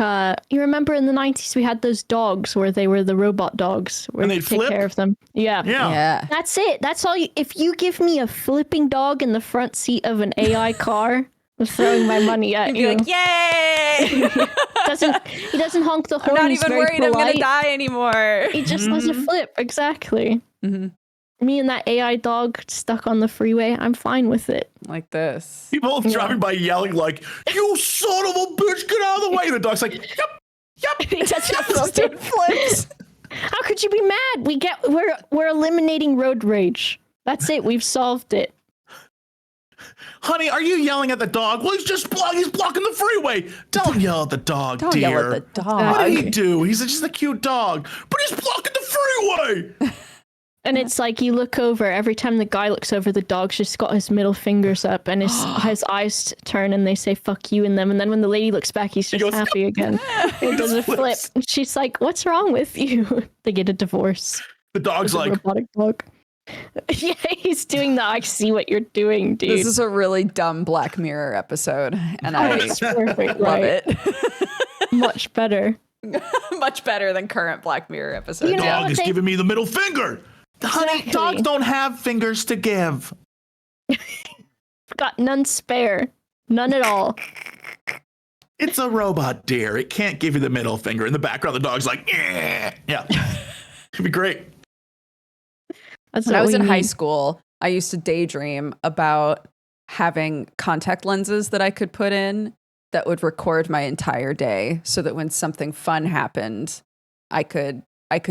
you remember in the 90s we had those dogs where they were the robot dogs where And you they'd take flip? care of them. Yeah. Yeah. That's it. That's all. If you give me a flipping dog in the front seat of an AI car, I'm throwing my money at you. You'd be like, yay! He doesn't honk the horn. I'm not He's even very worried I'm polite. gonna die anymore. He just does a flip. Exactly. Mm-hmm. Me and that AI dog stuck on the freeway. I'm fine with it. Like this. People driving by yelling like, you son of a bitch, get out of the way. The dog's like, yep. He does Just doing flips. How could you be mad? We're eliminating road rage. That's it. We've solved it. Honey, are you yelling at the dog? Well, he's blocking the freeway. Don't yell at the dog, Don't dear. yell at the dog. What did he do? He's just a cute dog, but he's blocking the freeway. And it's like you look over, every time the guy looks over, the dog's just got his middle fingers up and his eyes turn and they say fuck you in them. And then when the lady looks back, he's just goes, happy again. He does a flip. flips. And she's like, what's wrong with you? They get a divorce. The dog's It's a like, robotic dog. Yeah, he's doing the I see what you're doing, dude. This is a really dumb Black Mirror episode, and I It's perfect, love right? it. Much better. Much better than current Black Mirror episodes. You know dog what is they- giving me the middle finger. Honey, Exactly. dogs don't have fingers to give. Got none spare. None at all. It's a robot, dear. It can't give you the middle finger. In the background, the dog's like, yeah. It'd be great. That's When what I was we in high need. school, I used to daydream about having contact lenses that I could put in that would record my entire day so that when something fun happened, I could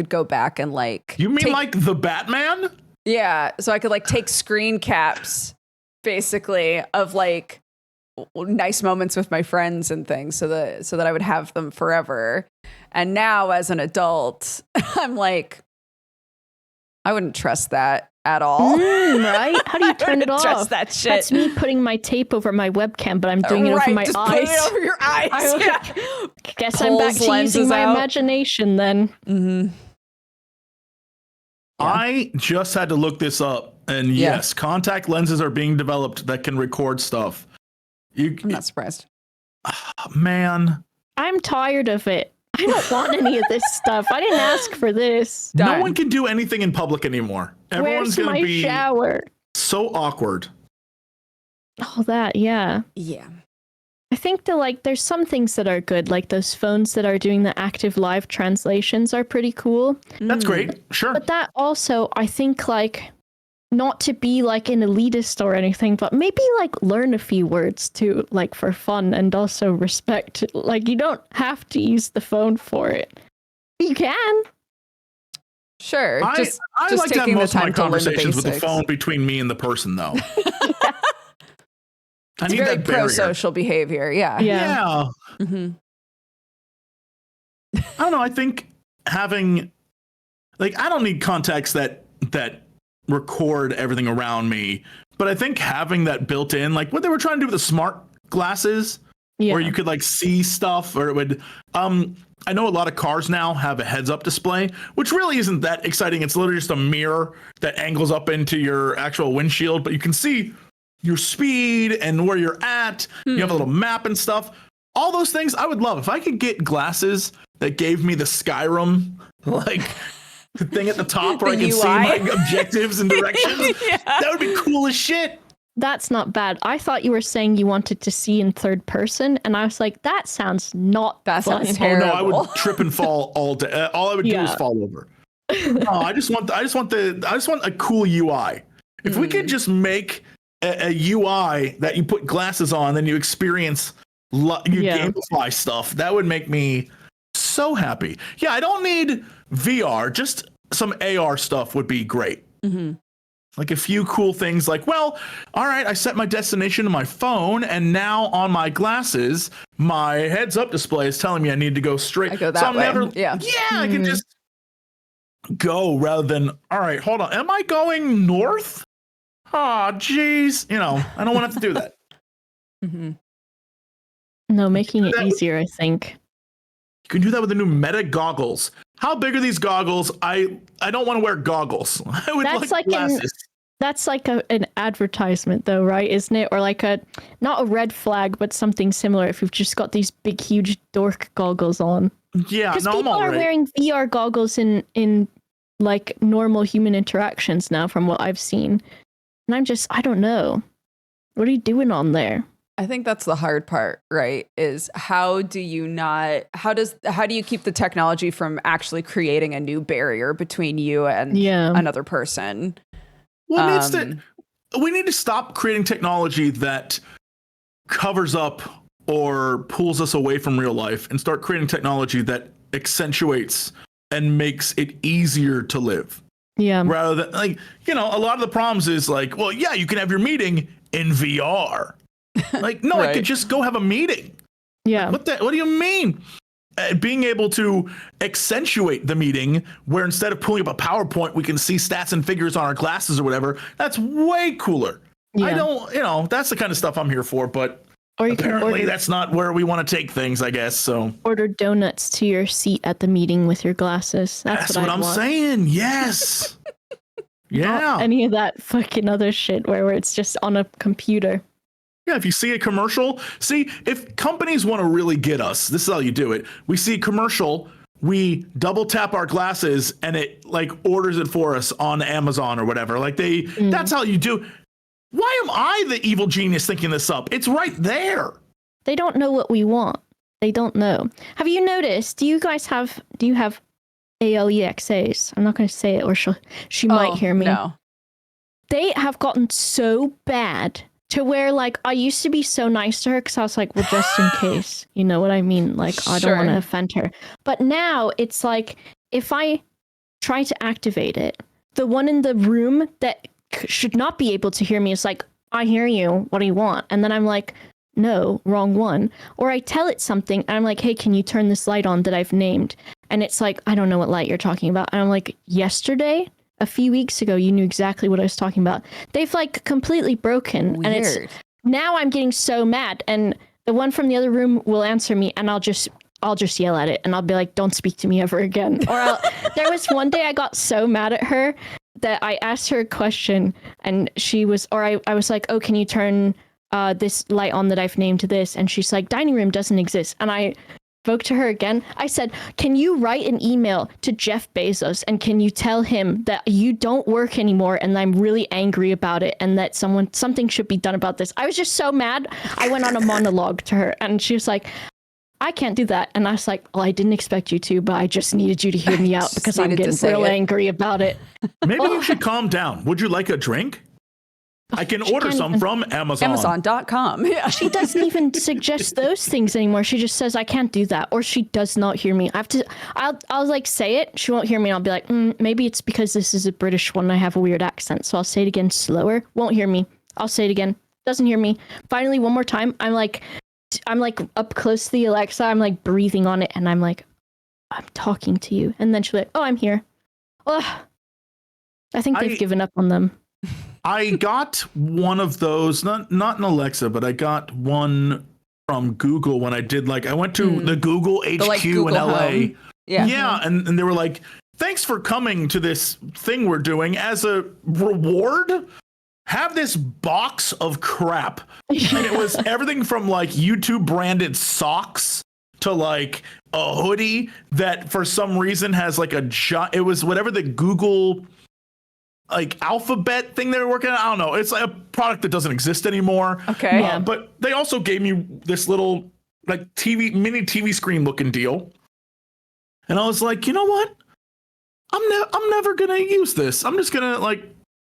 go back and like You mean take- like the Batman? Yeah, so I could like take screen caps basically of like nice moments with my friends and things so that I would have them forever. And now as an adult, I'm like, I wouldn't trust that at all. Right? How do you I turn it wouldn't off? trust that shit. That's me putting my tape over my webcam, but I'm doing it over my just eyes. put it over your eyes. I- Yeah. Guess I'm back Pulls to using lenses my out. imagination then. Mm-hmm. Yeah. I just had to look this up. And Yeah. yes, contact lenses are being developed that can record stuff. I'm not surprised. Man, I'm tired of it. I don't want any of this stuff. I didn't ask for this. No one can do anything in public anymore. Everyone's Where's going to my be shower? so awkward. Oh, that, yeah. Yeah. I think there's some things that are good, like those phones that are doing the active live translations are pretty cool. That's great. Sure. But that also, I think, like, not to be like an elitist or anything, but maybe like learn a few words too, like for fun and also respect. Like, you don't have to use the phone for it. You can. Sure. I just like to have taking most the of my time to learn the conversations with the basics. phone between me and the person, though. I It's need very that barrier. pro-social behavior. Yeah. Yeah. Mm-hmm. I don't know. I think having, like, I don't need contacts that record everything around me, but I think having that built in, like what they were trying to do with the smart glasses, Yeah. where you could like see stuff, or it would. I know a lot of cars now have a heads-up display, which really isn't that exciting. It's literally just a mirror that angles up into your actual windshield, but you can see your speed and where you're at. You have a little map and stuff. All those things I would love. If I could get glasses that gave me the Skyrim, like the thing at the top where I The can see UI. my objectives and directions, that would be cool as shit. That's not bad. I thought you were saying you wanted to see in third person, and I was like, that sounds not That fun. sounds Oh no, I terrible. would trip and fall all day. All I would do is Yeah. fall over. No, I just want a cool UI. If we could just make a UI that you put glasses on, then you experience, you gamify stuff, that would make me so happy. Yeah, I don't need VR. Just some AR stuff would be great. Mm-hmm. Like a few cool things like, well, all right, I set my destination to my phone, and now on my glasses, my heads up display is telling me I need to go straight. I go that so I'm way. never, Yeah. I can just go rather than, all right, hold on. Am I going north? Oh, geez. I don't want to have to do that. Mm-hmm. No, making it easier, I think. You can do that with the new Meta goggles. How big are these goggles? I don't want to wear goggles. I would That's like like glasses. That's like an advertisement, though, right? Isn't it? Or like not a red flag, but something similar. If you've just got these big, huge dork goggles on, Yeah, because no, I'm people all are right. wearing VR goggles in like normal human interactions now, from what I've seen. And I don't know. What are you doing on there? I think that's the hard part, right? Is how do you keep the technology from actually creating a new barrier between you and another person? Well, we need to stop creating technology that covers up or pulls us away from real life and start creating technology that accentuates and makes it easier to live. Yeah. Rather than a lot of the problems is like, well, yeah, you can have your meeting in VR. Like, no, I Right. could just go have a meeting. Yeah. What do you mean? Being able to accentuate the meeting where instead of pulling up a PowerPoint, we can see stats and figures on our glasses or whatever. That's way cooler. Yeah. I don't, that's the kind of stuff I'm here for, but Or you can apparently that's not where we want to take things, I guess. So order donuts to your seat at the meeting with your glasses. That's what I'm want. saying. Yes. Yeah. Not any of that fucking other shit where it's just on a computer. Yeah, if you see a commercial, if companies want to really get us, this is how you do it. We see a commercial, we double tap our glasses, and it like orders it for us on Amazon or whatever. Like that's how you do. Why am I the evil genius thinking this up? It's right there. They don't know what we want. They don't know. Have you noticed? Do you have ALEXAs? I'm not going to say it, or she might hear me. No. They have gotten so bad to where, like, I used to be so nice to her because I was like, well, just in case, you know what I mean? Like, I don't want to offend her. But now it's like, if I try to activate it, the one in the room that should not be able to hear me is like, I hear you. What do you want? And then I'm like, no, wrong one. Or I tell it something and I'm like, hey, can you turn this light on that I've named? And it's like, I don't know what light you're talking about. And I'm like, yesterday, a few weeks ago, you knew exactly what I was talking about. They've like completely broken. Weird. And it's now I'm getting so mad. And the one from the other room will answer me and I'll just yell at it and I'll be like, don't speak to me ever again. Or there was one day I got so mad at her that I asked her a question and I was like, oh, can you turn this light on that I've named this? And she's like, dining room doesn't exist. And I spoke to her again. I said, can you write an email to Jeff Bezos and can you tell him that you don't work anymore and I'm really angry about it and that something should be done about this. I was just so mad. I went on a monologue to her and she was like, I can't do that. And I was like, well, I didn't expect you to, but I just needed you to hear me out because I'm getting real angry about it. Maybe you should calm down. Would you like a drink? I can order some from Amazon. Amazon.com. Yeah. She doesn't even suggest those things anymore. She just says, I can't do that. Or she does not hear me. I'll like say it. She won't hear me. And I'll be like, maybe it's because this is a British one. I have a weird accent. So I'll say it again slower. Won't hear me. I'll say it again. Doesn't hear me. Finally, one more time. I'm like up close to the Alexa. I'm like breathing on it. And I'm like, I'm talking to you. And then she'll be like, oh, I'm here. Ugh. I think they've given up on them. I got one of those, not an Alexa, but I got one from Google when I did I went to the Google HQ Google in LA. Home. Yeah. And they were like, thanks for coming to this thing we're doing. As a reward, have this box of crap. And it was everything from YouTube branded socks to a hoodie that for some reason has it was whatever the Google alphabet thing they were working on. I don't know. It's a product that doesn't exist anymore. Okay. Yeah. But they also gave me this little mini TV screen looking deal. And I was like, you know what? I'm never going to use this. I'm just going to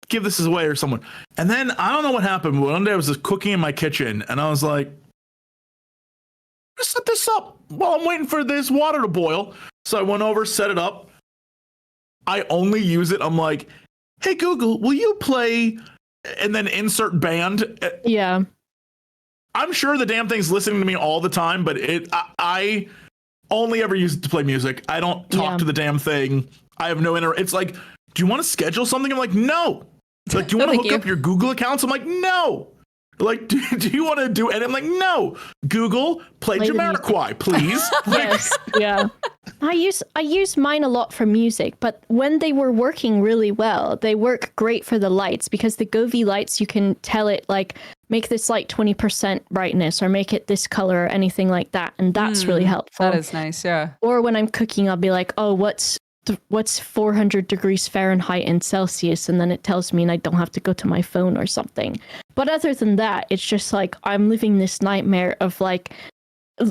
give this away or someone. And then I don't know what happened. But one day I was just cooking in my kitchen and I was like, let's set this up while I'm waiting for this water to boil. So I went over, set it up. I only use it. I'm like, hey, Google, will you play and then insert band? Yeah. I'm sure the damn thing's listening to me all the time, but I only ever use it to play music. I don't talk to the damn thing. I have no It's like, do you want to schedule something? I'm like, no. It's like, do you want to hook up your Google accounts? I'm like, no. Do you want to do it? And I'm like, no. Google, play Jamiroquai, please. Yes. Yeah. I use mine a lot for music, but when they were working really well, they work great for the lights because the Govee lights, you can tell it make this light 20% brightness or make it this color or anything like that. And that's really helpful. That is nice. Yeah. Or when I'm cooking, I'll be like, oh, what's 400 degrees Fahrenheit in Celsius, and then it tells me and I don't have to go to my phone or something. But other than that, it's just I'm living this nightmare of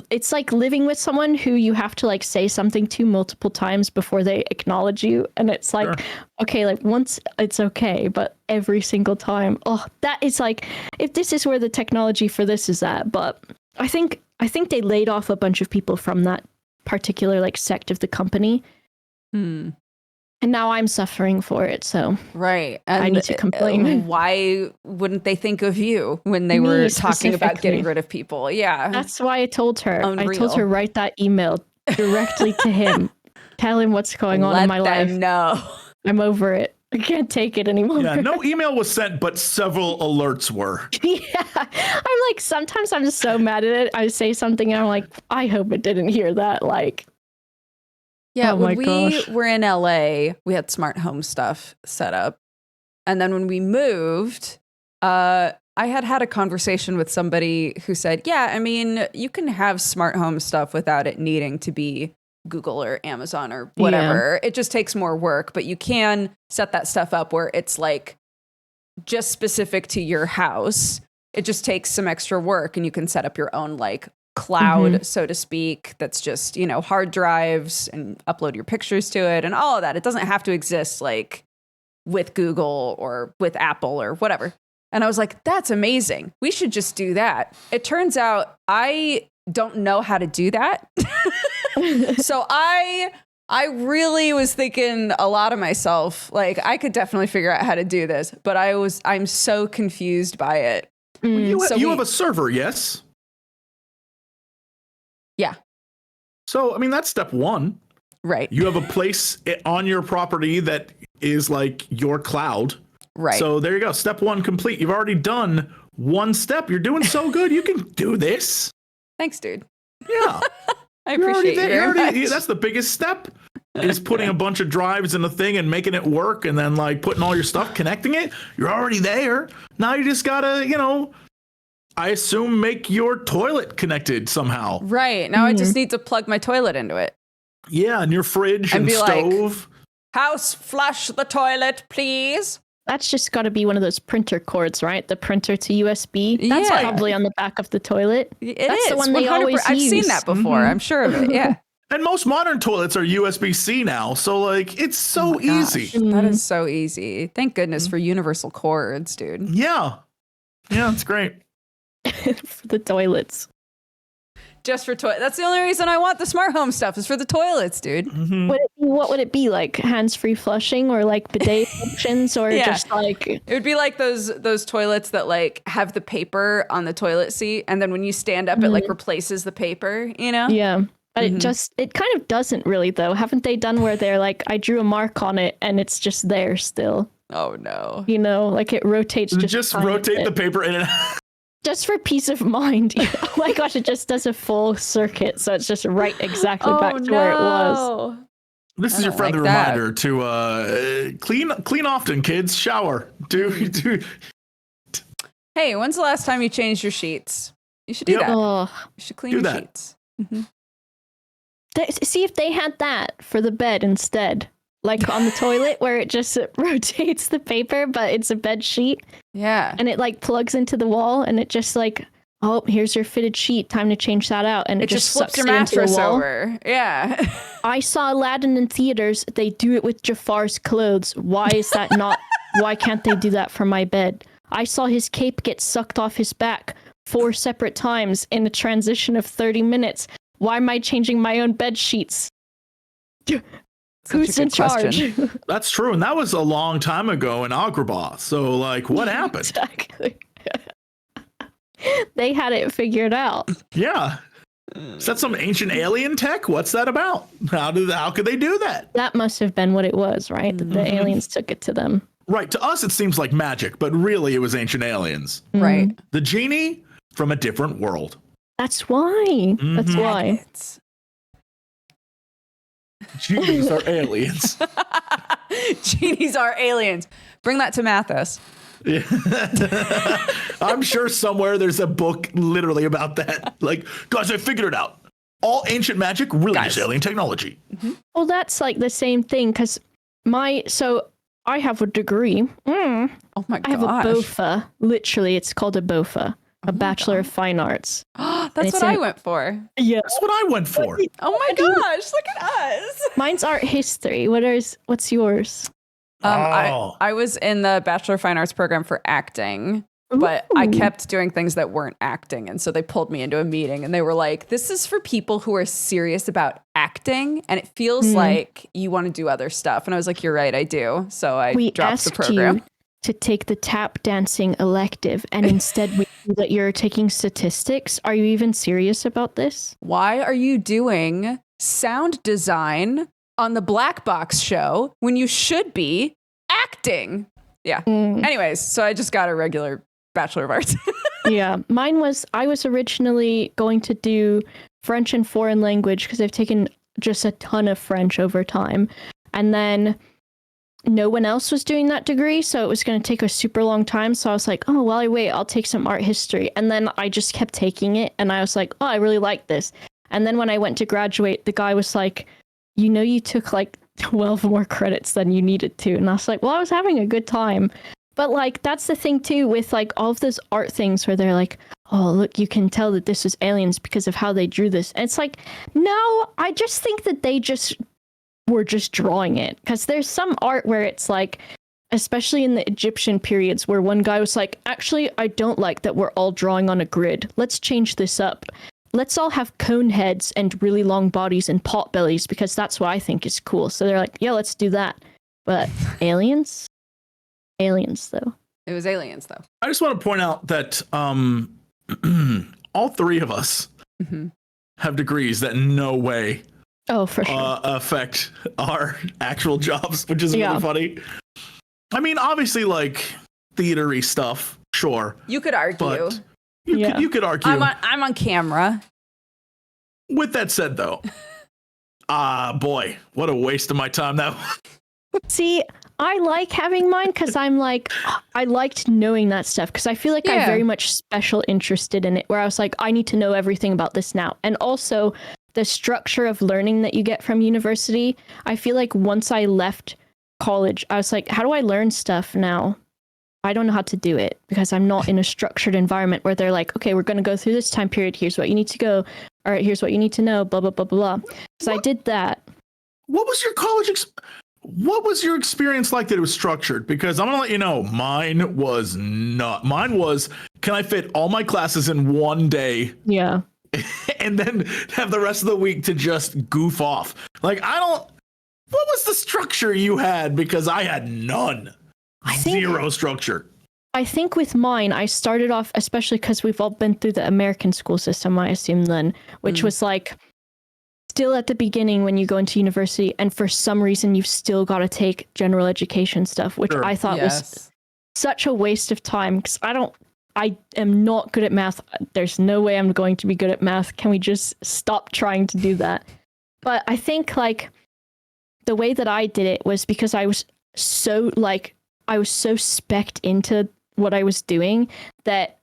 it's like living with someone who you have to say something to multiple times before they acknowledge you, and it's Sure. Okay, once it's okay, but every single time, that is if this is where the technology for this is at. But I think they laid off a bunch of people from that particular sect of the company. And now I'm suffering for it, so right. And I need to complain. Why wouldn't they think of you when they were talking about getting rid of people? Yeah. That's why I told her. Unreal. I told her write that email directly to him. Tell him what's going on in my life. Let them know. I'm over it. I can't take it anymore. Yeah, no email was sent, but several alerts were. Yeah. I'm sometimes I'm just so mad at it. I say something and I'm like, I hope it didn't hear that. Yeah, oh when my we gosh. were in LA, we had smart home stuff set up. And then when we moved, I had a conversation with somebody who said, yeah, I mean, you can have smart home stuff without it needing to be Google or Amazon or whatever. Yeah. It just takes more work, but you can set that stuff up where it's just specific to your house. It just takes some extra work and you can set up your own cloud, so to speak, that's just, hard drives and upload your pictures to it and all of that. It doesn't have to exist with Google or with Apple or whatever. And I was like, that's amazing. We should just do that. It turns out I don't know how to do that. So I really was thinking a lot of myself, I could definitely figure out how to do this, but I'm so confused by it. You have a server, yes? Yeah. So, I mean, that's step one. Right. You have a place on your property that is your cloud. Right. So there you go. Step one complete. You've already done one step. You're doing so good. You can do this. Thanks, dude. Yeah. I appreciate you very much. That's the biggest step is putting a bunch of drives in the thing and making it work and then putting all your stuff, connecting it. You're already there. Now you just gotta, I assume make your toilet connected somehow. Right. Now I just need to plug my toilet into it. Yeah, and your fridge And and be like, stove. House, flush the toilet, please. That's just got to be one of those printer cords, right? The printer to USB. That's Yeah. probably on the back of the toilet. That's the one they 100%. always I've seen use. that before. I'm sure of it. Yeah. And most modern toilets are USB-C now, so like it's so easy. Gosh, that is so easy. Thank goodness for universal cords, dude. Yeah. Yeah, it's great. For the toilets. Just for toilet. That's the only reason I want the smart home stuff is for the toilets, dude. What would it be like? Hands-free flushing or like bidet functions or Yeah. just like It would be like those toilets that like have the paper on the toilet seat, and then when you stand up, it like replaces the paper. You know? yeah. But it kind of doesn't really though. Haven't they done where they're like, I drew a mark on it and it's just there still? Oh no. You know, like it rotates Just rotate the paper in and out. just for peace of mind. Oh my gosh, it just does a full circuit, so it's just right exactly back to where it was. This is your friendly reminder to clean often, kids. Shower. Do. Hey, when's the last time you changed your sheets? You should do Yep. that. Oh, You should clean Do your that. sheets. see if they had that for the bed instead, like on the toilet where it just rotates the paper, but it's a bed sheet Yeah. and it like plugs into the wall and it just like, oh, here's your fitted sheet. Time to change that out, and It just flips sucks your it into the mattress wall. over. Yeah. I saw Aladdin in theaters. They do it with Jafar's clothes. Why is that not? Why can't they do that for my bed? I saw his cape get sucked off his back 4 separate times in a transition of 30 minutes. Why am I changing my own bed sheets? Who's in charge? That's true, and that was a long time ago in Agrabah. So, like, what happened? Exactly. They had it figured out. Yeah. Is that some ancient alien tech? What's that about? How could they do that? That must have been what it was, right? That the aliens took it to them. Right. To us, it seems like magic, but really, it was ancient aliens. Right. The genie from a different world. That's why. That's why. Genies are aliens. Genies are aliens. Bring that to Mathis. Yeah. I'm sure somewhere there's a book literally about that. Like, guys, I figured it out. All ancient magic really is alien technology. Well, that's like the same thing because I have a degree. Oh my gosh. I have a BOFA. Literally, it's called a BOFA, a Bachelor of Fine Arts. That's what I went for. Yeah. That's what I went for. Oh my gosh, look at us. Mine's art history. What's yours? I was in the Bachelor of Fine Arts program for acting, but I kept doing things that weren't acting. And so they pulled me into a meeting and they were like, this is for people who are serious about acting. And it feels like you want to do other stuff. And I was like, you're right, I do. So I dropped the program. You to take the tap dancing elective and instead we see that you're taking statistics. Are you even serious about this? Why are you doing sound design on the Black Box show when you should be acting? Yeah. Anyways, so I just got a regular Bachelor of Arts. Yeah. I was originally going to do French and foreign language because I've taken just a ton of French over time. And then no one else was doing that degree, so it was going to take a super long time. So I was like, oh, while I wait, I'll take some art history. And then I just kept taking it, and I was like, oh, I really like this. And then when I went to graduate, the guy was like, you took like 12 more credits than you needed to. And I was like, well, I was having a good time. But like, that's the thing too with like all of those art things where they're like, oh, look, you can tell that this was aliens because of how they drew this. And it's like, no, I just think that they were just drawing it, because there's some art where it's like, especially in the Egyptian periods, where one guy was like, actually, I don't like that we're all drawing on a grid. Let's change this up. Let's all have cone heads and really long bodies and pot bellies because that's what I think is cool. So they're like, yeah, let's do that. But aliens though. It was aliens though. I just want to point out that all three of us have degrees that in no way For sure. affect our actual jobs, which is really funny. I mean, obviously, like theater-y stuff, sure. You could argue. But you could argue. I'm on camera. With that said, though, boy, what a waste of my time that was. See, I like having mine because I'm like, I liked knowing that stuff because I feel like I'm very much special interested in it, where I was like, I need to know everything about this now. And also the structure of learning that you get from university, I feel like once I left college, I was like, how do I learn stuff now? I don't know how to do it because I'm not in a structured environment where they're like, okay, we're going to go through this time period. Here's what you need to go. All right, here's what you need to know, blah, blah, blah, blah, blah. So I did that. What was your what was your experience like that it was structured? Because I'm going to let you know, mine was not. Mine was, can I fit all my classes in one day? Yeah. And then have the rest of the week to just goof off? Like, what was the structure you had? Because I had none. Zero structure. I think with mine, I started off, especially because we've all been through the American school system, I assume then, which was like, still at the beginning when you go into university, and for some reason you've still got to take general education stuff, which I thought was such a waste of time because I am not good at math. There's no way I'm going to be good at math. Can we just stop trying to do that? But I think like the way that I did it was because I was so specced into what I was doing that,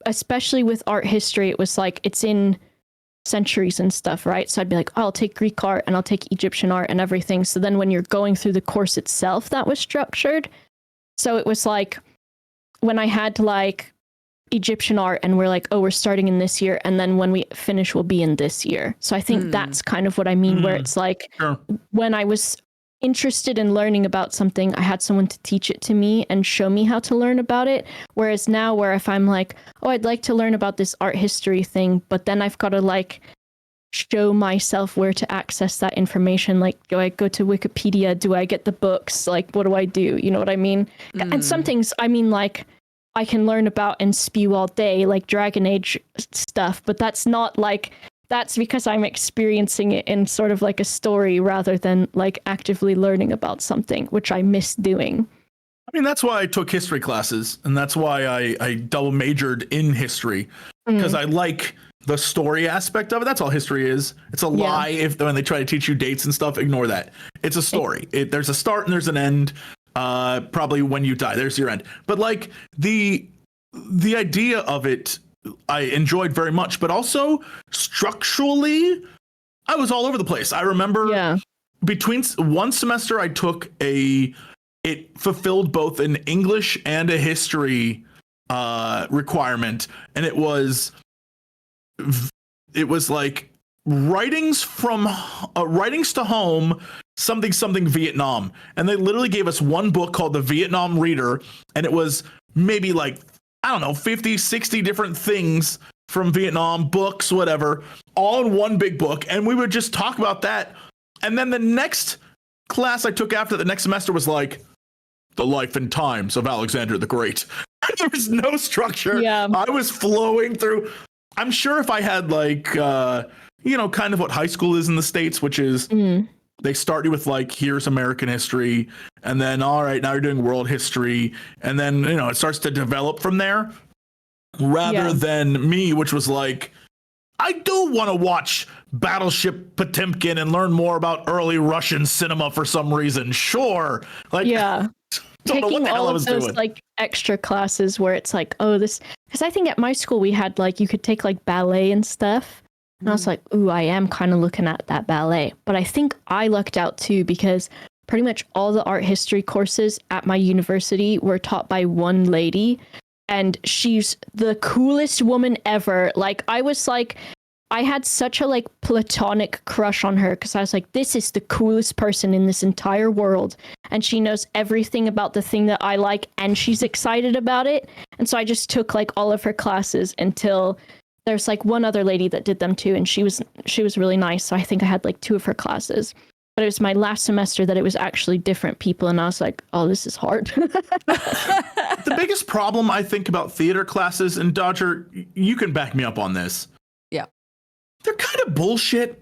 especially with art history, it was like it's in centuries and stuff, right? So I'd be like, oh, I'll take Greek art and I'll take Egyptian art and everything. So then when you're going through the course itself, that was structured. So it was like when I had like Egyptian art and we're like, oh, we're starting in this year, and then when we finish we'll be in this year. So I think that's kind of what I mean, where it's like when I was interested in learning about something, I had someone to teach it to me and show me how to learn about it. Whereas now, where if I'm like, oh, I'd like to learn about this art history thing, but then I've got to like show myself where to access that information. Like, do I go to Wikipedia? Do I get the books? Like, what do I do? You know what I mean? And some things, I mean, like, I can learn about and spew all day, like Dragon Age stuff, but that's not like, that's because I'm experiencing it in sort of like a story rather than like actively learning about something, which I miss doing. I mean, that's why I took history classes, and that's why I double majored in history, because I like the story aspect of it. That's all history is. It's a lie if when they try to teach you dates and stuff, ignore that. It's a story. There's a start and there's an end. Probably when you die, there's your end. But like the idea of it, I enjoyed very much, but also structurally, I was all over the place. I remember between one semester I took it fulfilled both an English and a history requirement, and it was like writings to home, something Vietnam, and they literally gave us one book called The Vietnam Reader, and it was maybe like, I don't know, 50, 60 different things from Vietnam, books, whatever, all in one big book. And we would just talk about that. And then the next class I took after the next semester was like the life and times of Alexander the Great. There was no structure. Yeah. I was flowing through. I'm sure if I had like, kind of what high school is in the States, which is they start you with like, here's American history. And then, all right, now you're doing world history. And then, it starts to develop from there rather than me, which was like, I do want to watch Battleship Potemkin and learn more about early Russian cinema for some reason. Sure. Like, taking all of those doing. Like extra classes where it's like, oh, this, because I think at my school we had like, you could take like ballet and stuff. And I was like, ooh, I am kind of looking at that ballet. But I think I lucked out too, because pretty much all the art history courses at my university were taught by one lady. And she's the coolest woman ever. Like, I had such a like platonic crush on her because I was like, this is the coolest person in this entire world. And she knows everything about the thing that I like, and she's excited about it. And so I just took like all of her classes until there's like one other lady that did them too, and she was really nice. So I think I had like 2 of her classes. But it was my last semester that it was actually different people, and I was like, oh, this is hard. The biggest problem I think about theater classes, and Dodger, you can back me up on this. Yeah. They're kind of bullshit.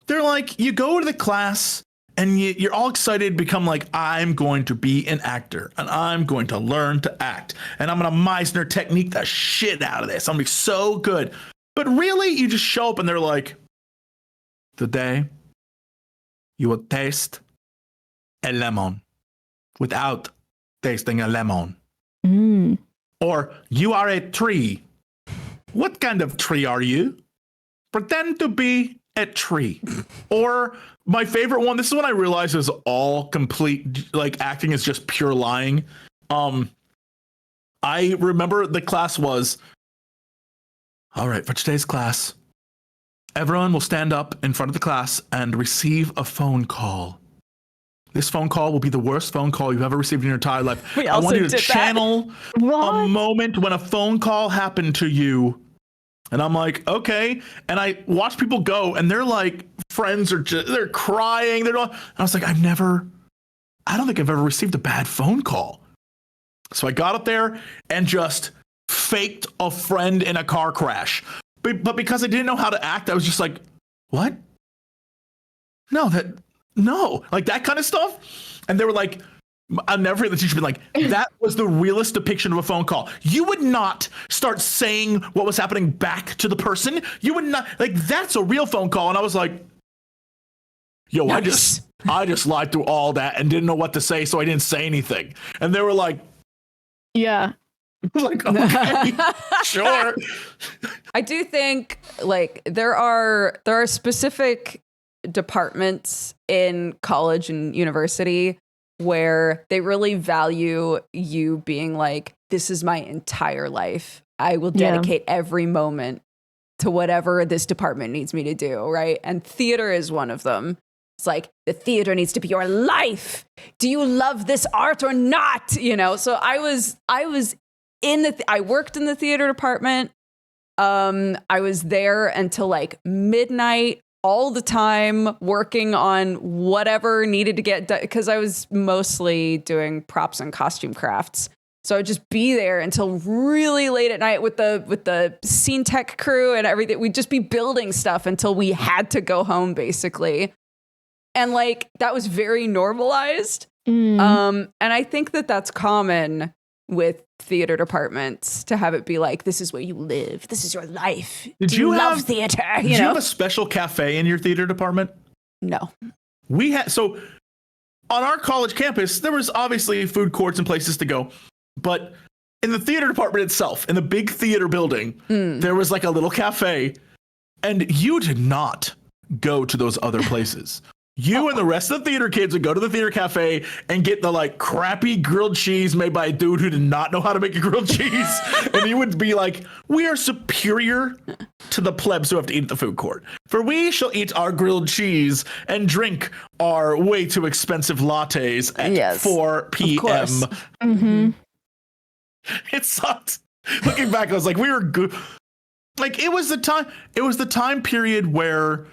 They're like, you go to the class and you're all excited, become like, I'm going to be an actor and I'm going to learn to act and I'm going to Meisner technique the shit out of this. I'm going to be so good. But really, you just show up and they're like, today you will taste a lemon. without tasting a lemon. Mm. Or you are a tree. What kind of tree are you? Pretend to be a tree. Or my favorite one, this is when I realized is all complete, like acting is just pure lying. I remember the class was, all right, for today's class, everyone will stand up in front of the class and receive a phone call. This phone call will be the worst phone call you've ever received in your entire life. I want you to channel a moment when a phone call happened to you. And I'm like, okay. And I watch people go and they're like, friends are just, they're crying. They're not. And I was like, I don't think I've ever received a bad phone call. So I got up there and just faked a friend in a car crash. But because I didn't know how to act, I was just like, what? No, like that kind of stuff. And they were like, I'll never forget the teacher being like, that was the realest depiction of a phone call. You would not start saying what was happening back to the person. You would not, like, that's a real phone call. And I was like, yo, nice. I just lied through all that and didn't know what to say, so I didn't say anything. And they were like, yeah. Like, okay, sure. I do think like there are specific departments in college and university where they really value you being like, this is my entire life. I will dedicate every moment to whatever this department needs me to do, right? And theater is one of them. It's like, the theater needs to be your life. Do you love this art or not? You know, so I was in I worked in the theater department. I was there until like midnight all the time, working on whatever needed to get done, because I was mostly doing props and costume crafts. So I'd just be there until really late at night with the scene tech crew and everything. We'd just be building stuff until we had to go home, basically. And like, that was very normalized. And I think that that's common with theater departments, to have it be like, this is where you live, this is your life. Did you love theater? Did you have a special cafe in your theater department? No. We had, so on our college campus, there was obviously food courts and places to go, but in the theater department itself, in the big theater building, there was like a little cafe, and you did not go to those other places. You and the rest of the theater kids would go to the theater cafe and get the like crappy grilled cheese made by a dude who did not know how to make a grilled cheese. And you would be like, we are superior to the plebs who have to eat at the food court. For we shall eat our grilled cheese and drink our way too expensive lattes at 4 p.m. Mm-hmm. It sucked. Looking back, I was like, we were good. Like, it was the time period where,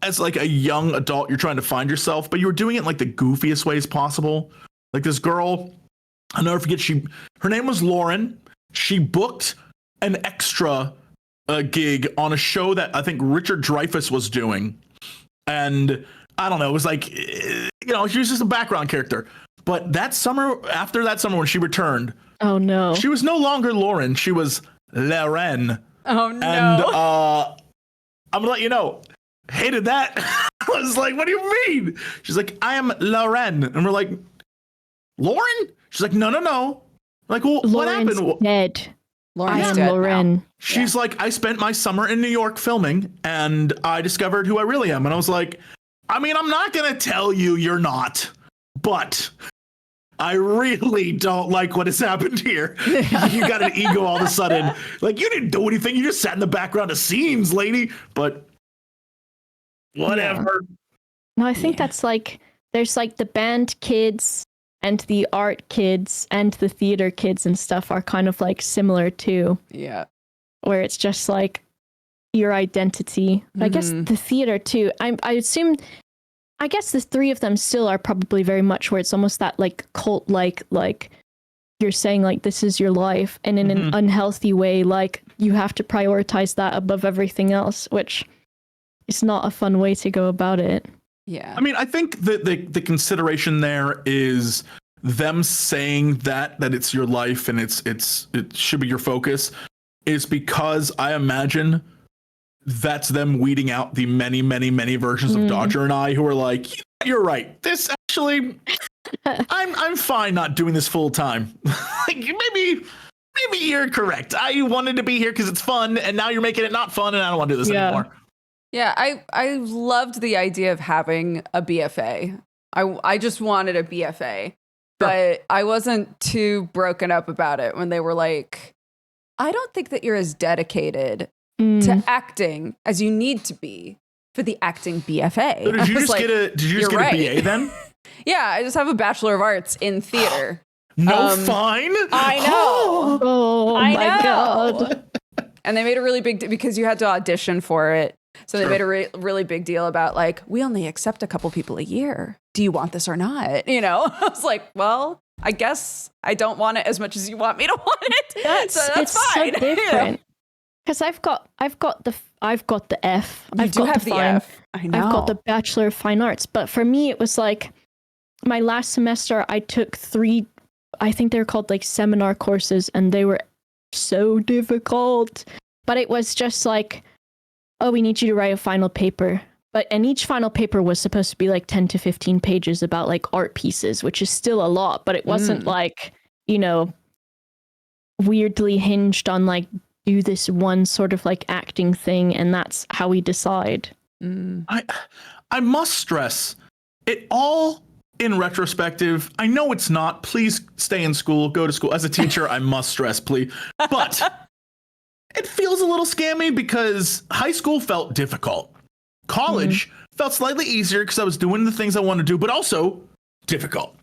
as like a young adult, you're trying to find yourself, but you were doing it in like the goofiest ways possible. Like this girl, I'll never forget, her name was Lauren. She booked an extra gig on a show that I think Richard Dreyfuss was doing. And I don't know, it was like, you know, she was just a background character. But that summer, after that summer when she returned, oh no, she was no longer Lauren. She was Lauren. Oh no. And I'm gonna let you know, hated that. I was like, what do you mean? She's like, I am Lauren. And we're like, Lauren? She's like, no. Like, well, what happened? Dead. Lauren's dead Lauren. now. She's like, I spent my summer in New York filming and I discovered who I really am. And I was like, I mean, I'm not going to tell you you're not, but I really don't like what has happened here. You got an ego all of a sudden. Like, you didn't do anything. You just sat in the background of scenes, lady. But whatever. Yeah. No, I think that's like, there's like the band kids and the art kids and the theater kids and stuff are kind of like similar too. Yeah. Where it's just like your identity. I guess the theater too. I assume, I guess the three of them still are probably very much where it's almost that like cult like you're saying like this is your life, and in an unhealthy way, like you have to prioritize that above everything else, which is not a fun way to go about it. Yeah. I mean, I think that the consideration there is them saying that it's your life and it should be your focus, is because I imagine that's them weeding out the many versions of Dodger and I who are like, you're right. This actually, I'm fine not doing this full time. Like maybe you're correct. I wanted to be here because it's fun, and now you're making it not fun, and I don't want to do this anymore. Yeah, I loved the idea of having a BFA. I just wanted a BFA, but I wasn't too broken up about it when they were like, I don't think that you're as dedicated to acting as you need to be for the acting BFA. So did you just get a BA then? Yeah, I just have a Bachelor of Arts in theater. Fine. I know. Oh I my know. God. And they made a really big because you had to audition for it. So they made a really big deal about like, we only accept a couple people a year. Do you want this or not? You know, I was like, well, I guess I don't want it as much as you want me to want it. That's fine. So different. Because I've got the F. You do have the F. I know. I've got the Bachelor of Fine Arts. But for me, it was like my last semester, I took 3, I think they're called like seminar courses, and they were so difficult. But it was just like, oh, we need you to write a final paper. And each final paper was supposed to be like 10 to 15 pages about like art pieces, which is still a lot, but it wasn't like, you know, weirdly hinged on like, do this one sort of like acting thing, and that's how we decide. I must stress, it all in retrospective, I know it's not. Please stay in school, go to school. As a teacher, I must stress, please. But it feels a little scammy because high school felt difficult. College felt slightly easier because I was doing the things I wanted to do, but also difficult.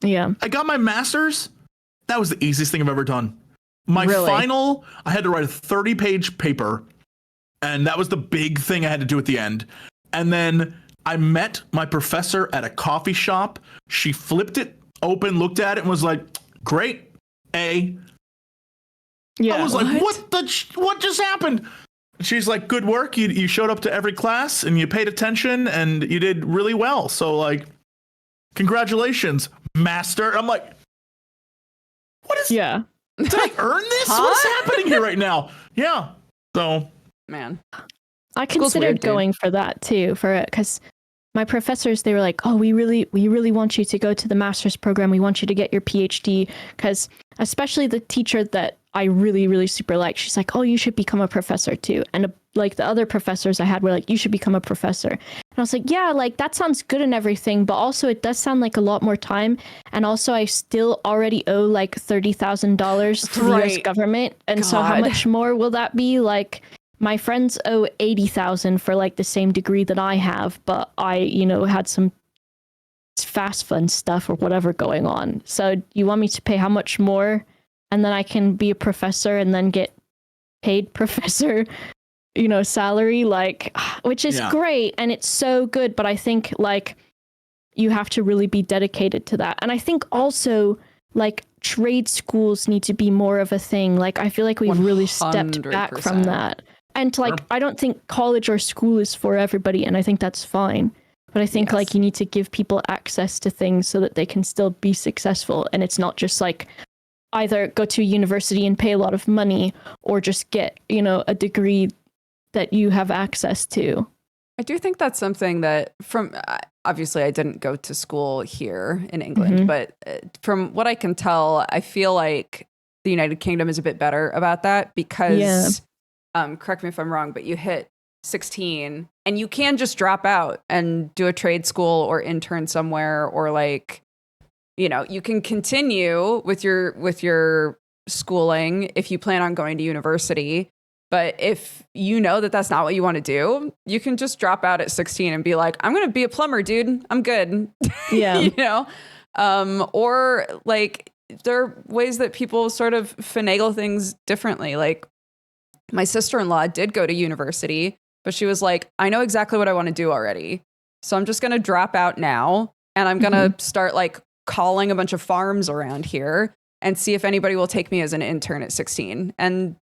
Yeah. I got my master's. That was the easiest thing I've ever done. My final, I had to write a 30-page paper, and that was the big thing I had to do at the end. And then I met my professor at a coffee shop. She flipped it open, looked at it, and was like, great, A. Yeah. I was like, what just happened? She's like, good work. You showed up to every class, and you paid attention, and you did really well. So, like, congratulations, master. I'm like, what is... Yeah. Did I earn this? What's happening here right now? Yeah. So, man, I considered going for that too, because my professors, they were like, oh, we really want you to go to the master's program. We want you to get your PhD, because especially the teacher that I really, really super like, she's like, oh, you should become a professor too. And like the other professors I had were like, you should become a professor. And I was like, yeah, like that sounds good and everything, but also it does sound like a lot more time. And also I still already owe like $30,000 to the US government. And so how much more will that be? Like my friends owe $80,000 for like the same degree that I have, but I, you know, had some fast fun stuff or whatever going on. So you want me to pay how much more? And then I can be a professor and then get paid professor, you know, salary, like, which is great. And it's so good. But I think like you have to really be dedicated to that. And I think also like trade schools need to be more of a thing. Like, I feel like we've really stepped back from that. And like, I don't think college or school is for everybody. And I think that's fine. But I think like you need to give people access to things so that they can still be successful. And it's not just like, either go to a university and pay a lot of money or just get, you know, a degree that you have access to. I do think that's something that obviously I didn't go to school here in England, but from what I can tell, I feel like the United Kingdom is a bit better about that because, correct me if I'm wrong, but you hit 16 and you can just drop out and do a trade school or intern somewhere, or like, you know, you can continue with your schooling if you plan on going to university. But if you know that that's not what you want to do, you can just drop out at 16 and be like, I'm going to be a plumber, dude. I'm good. Yeah. You know, or like there are ways that people sort of finagle things differently. Like my sister-in-law did go to university, but she was like, I know exactly what I want to do already. So I'm just going to drop out now. And I'm going to start like calling a bunch of farms around here and see if anybody will take me as an intern at 16. And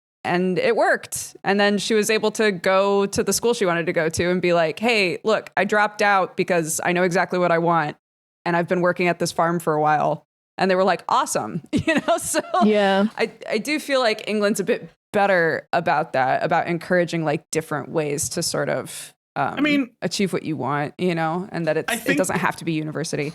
it worked. And then she was able to go to the school she wanted to go to and be like, hey, look, I dropped out because I know exactly what I want. And I've been working at this farm for a while. And they were like, awesome. You know, so yeah, I do feel like England's a bit better about that, about encouraging like different ways to sort of, achieve what you want, you know, and that it doesn't have to be university.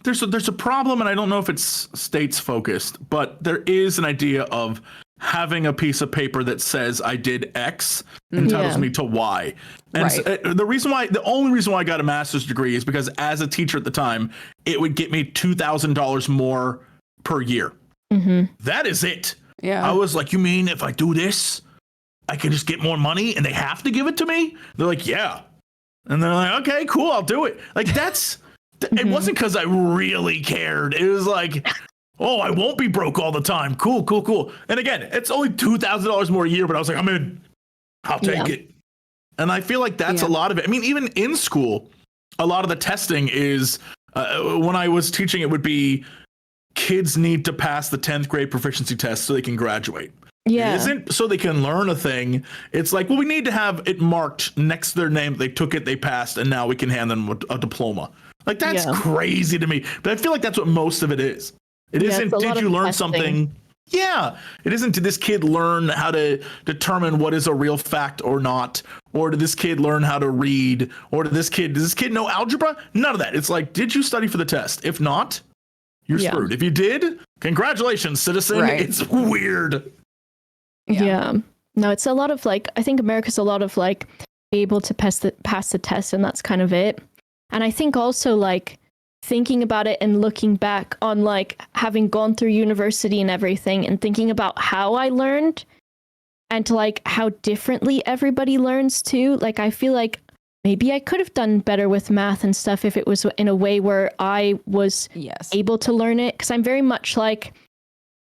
there's a problem, and I don't know if it's states focused, but there is an idea of having a piece of paper that says I did X entitles me to Y. And the only reason why I got a master's degree is because as a teacher at the time, it would get me $2,000 more per year. That is it. Yeah. I was like, you mean if I do this, I can just get more money and they have to give it to me? They're like, yeah. And they're like, okay, cool, I'll do it. Like it wasn't because I really cared. It was like, oh, I won't be broke all the time. Cool. And again, it's only $2,000 more a year, but I was like, I'm in. I'll take it. And I feel like that's a lot of it. I mean, even in school, a lot of the testing is, when I was teaching, it would be kids need to pass the 10th grade proficiency test so they can graduate. Yeah. It isn't so they can learn a thing. It's like, well, we need to have it marked next to their name. They took it, they passed, and now we can hand them a diploma. Like, that's crazy to me. But I feel like that's what most of it is. It isn't, did you learn something? Yeah. It isn't, did this kid learn how to determine what is a real fact or not? Or did this kid learn how to read? Or does this kid know algebra? None of that. It's like, did you study for the test? If not, you're screwed. If you did, congratulations, citizen. Right. It's weird. Yeah. No, it's a lot of like, I think America's a lot of like be able to pass the test, and that's kind of it. And I think also like thinking about it and looking back on like having gone through university and everything and thinking about how I learned and to like how differently everybody learns too. Like, I feel like maybe I could have done better with math and stuff if it was in a way where I was able to learn it. Because I'm very much like,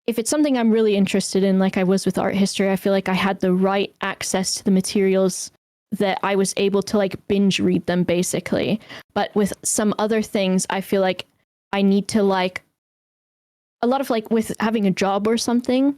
if it's something I'm really interested in, like I was with art history, I feel like I had the right access to the materials that I was able to like binge read them basically. But with some other things, I feel like I need to like, a lot of like with having a job or something,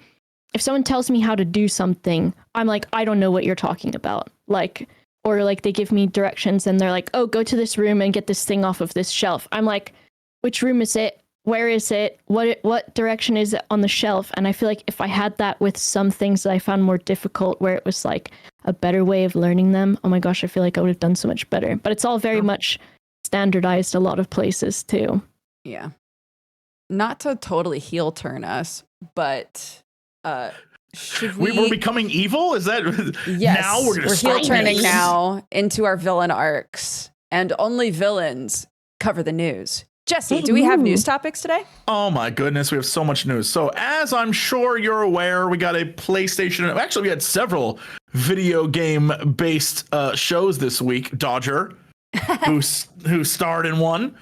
if someone tells me how to do something, I'm like, I don't know what you're talking about. Like, or like they give me directions and they're like, oh, go to this room and get this thing off of this shelf. I'm like, which room is it? Where is it? What direction is it on the shelf? And I feel like if I had that with some things that I found more difficult, where it was like a better way of learning them, oh my gosh, I feel like I would have done so much better. But it's all very much standardized a lot of places too. Yeah. Not to totally heel turn us, but should we're becoming evil? Is that now we're heel turning now into our villain arcs, and only villains cover the news. Jesse, do we have news topics today? Oh my goodness, we have so much news. So as I'm sure you're aware, we got a PlayStation. Actually, we had several video game based shows this week. Dodger, who starred in one.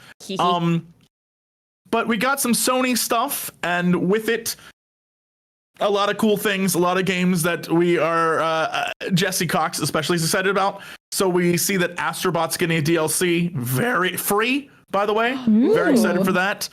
But we got some Sony stuff, and with it, a lot of cool things, a lot of games that we are, Jesse Cox especially is excited about. So we see that Astrobot's getting a DLC, very free, by the way. Ooh. Very excited for that.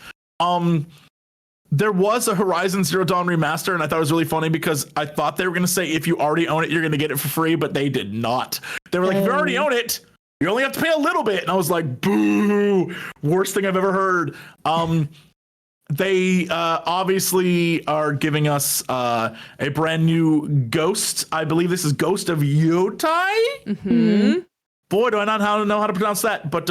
There was a Horizon Zero Dawn remaster, and I thought it was really funny because I thought they were going to say, if you already own it, you're going to get it for free, but they did not. They were like, if you already own it, you only have to pay a little bit. And I was like, boo, worst thing I've ever heard. They obviously are giving us a brand new Ghost. I believe this is Ghost of Yotai. Mm-hmm. Boy, do I not know how to pronounce that. But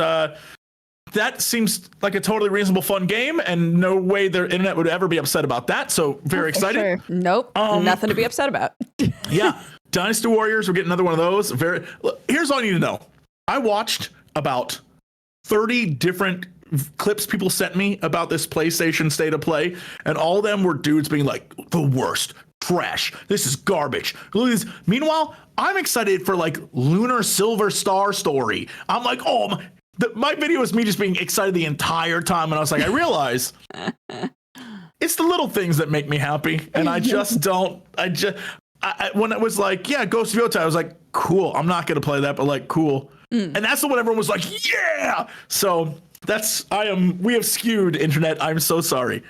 that seems like a totally reasonable, fun game, and no way their internet would ever be upset about that. So very excited. Sure. Nope, nothing to be upset about. Yeah, Dynasty Warriors. We're getting another one of those. Here's all you need to know. I watched about 30 different clips people sent me about this PlayStation State of Play, and all of them were dudes being like, the worst, trash, this is garbage. Look at this. Meanwhile, I'm excited for like Lunar Silver Star Story. I'm like, oh my video is me just being excited the entire time, and I was like, I realize it's the little things that make me happy, and I just don't. When it was like, yeah, Ghost of Yotai, I was like, cool. I'm not gonna play that, but like, cool. And that's the one everyone was like, yeah. So we have skewed internet. I'm so sorry.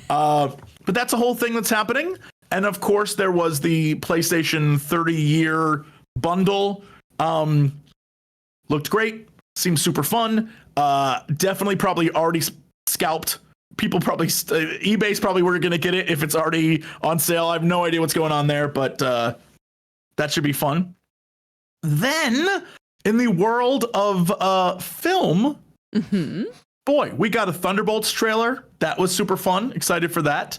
But that's a whole thing that's happening. And of course, there was the PlayStation 30-year bundle. Looked great. Seems super fun. Definitely probably already scalped. People probably, eBay's probably were going to get it if it's already on sale. I have no idea what's going on there, but that should be fun. Then, in the world of film, boy, we got a Thunderbolts trailer. That was super fun. Excited for that.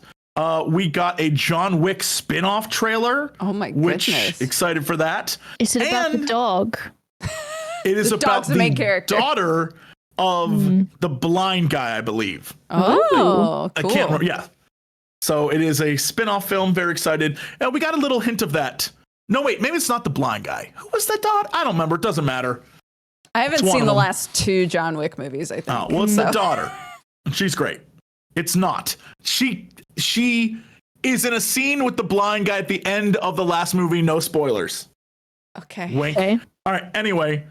We got a John Wick spin-off trailer. Oh my which, goodness. Excited for that. Is it about the dog? It is The about dog's the main character. daughter of the blind guy, I believe. Oh, cool. I can't remember. Yeah. So it is a spin-off film. Very excited. And we got a little hint of that. No, wait, maybe it's not the blind guy. Who was that daughter? I don't remember. It doesn't matter. I haven't It's one seen of the them. last 2 John Wick movies, I think. Oh, well, it's the daughter. She's great. It's not. She is in a scene with the blind guy at the end of the last movie. No spoilers. Okay. Wink. Okay. All right. Anyway,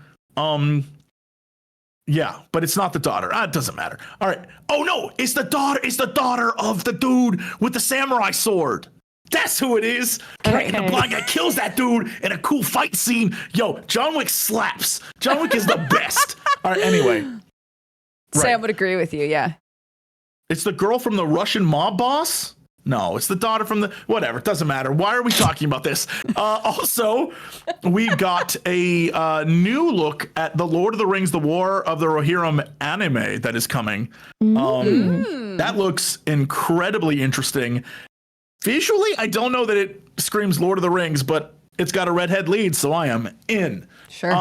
yeah, but it's not the daughter. It doesn't matter. All right. Oh no, it's the daughter. It's the daughter of the dude with the samurai sword. That's who it is. Okay. And the blind guy kills that dude in a cool fight scene. Yo, John Wick slaps. John Wick is the best. All right. Anyway, Sam would agree with you. Yeah. it's the girl from the Russian mob boss. No, it's the daughter from the whatever. It doesn't matter. Why are we talking about this? Also, we got a new look at the Lord of the Rings: The War of the Rohirrim anime that is coming. That looks incredibly interesting. Visually, I don't know that it screams Lord of the Rings, but it's got a redhead lead, so I am in. Sure.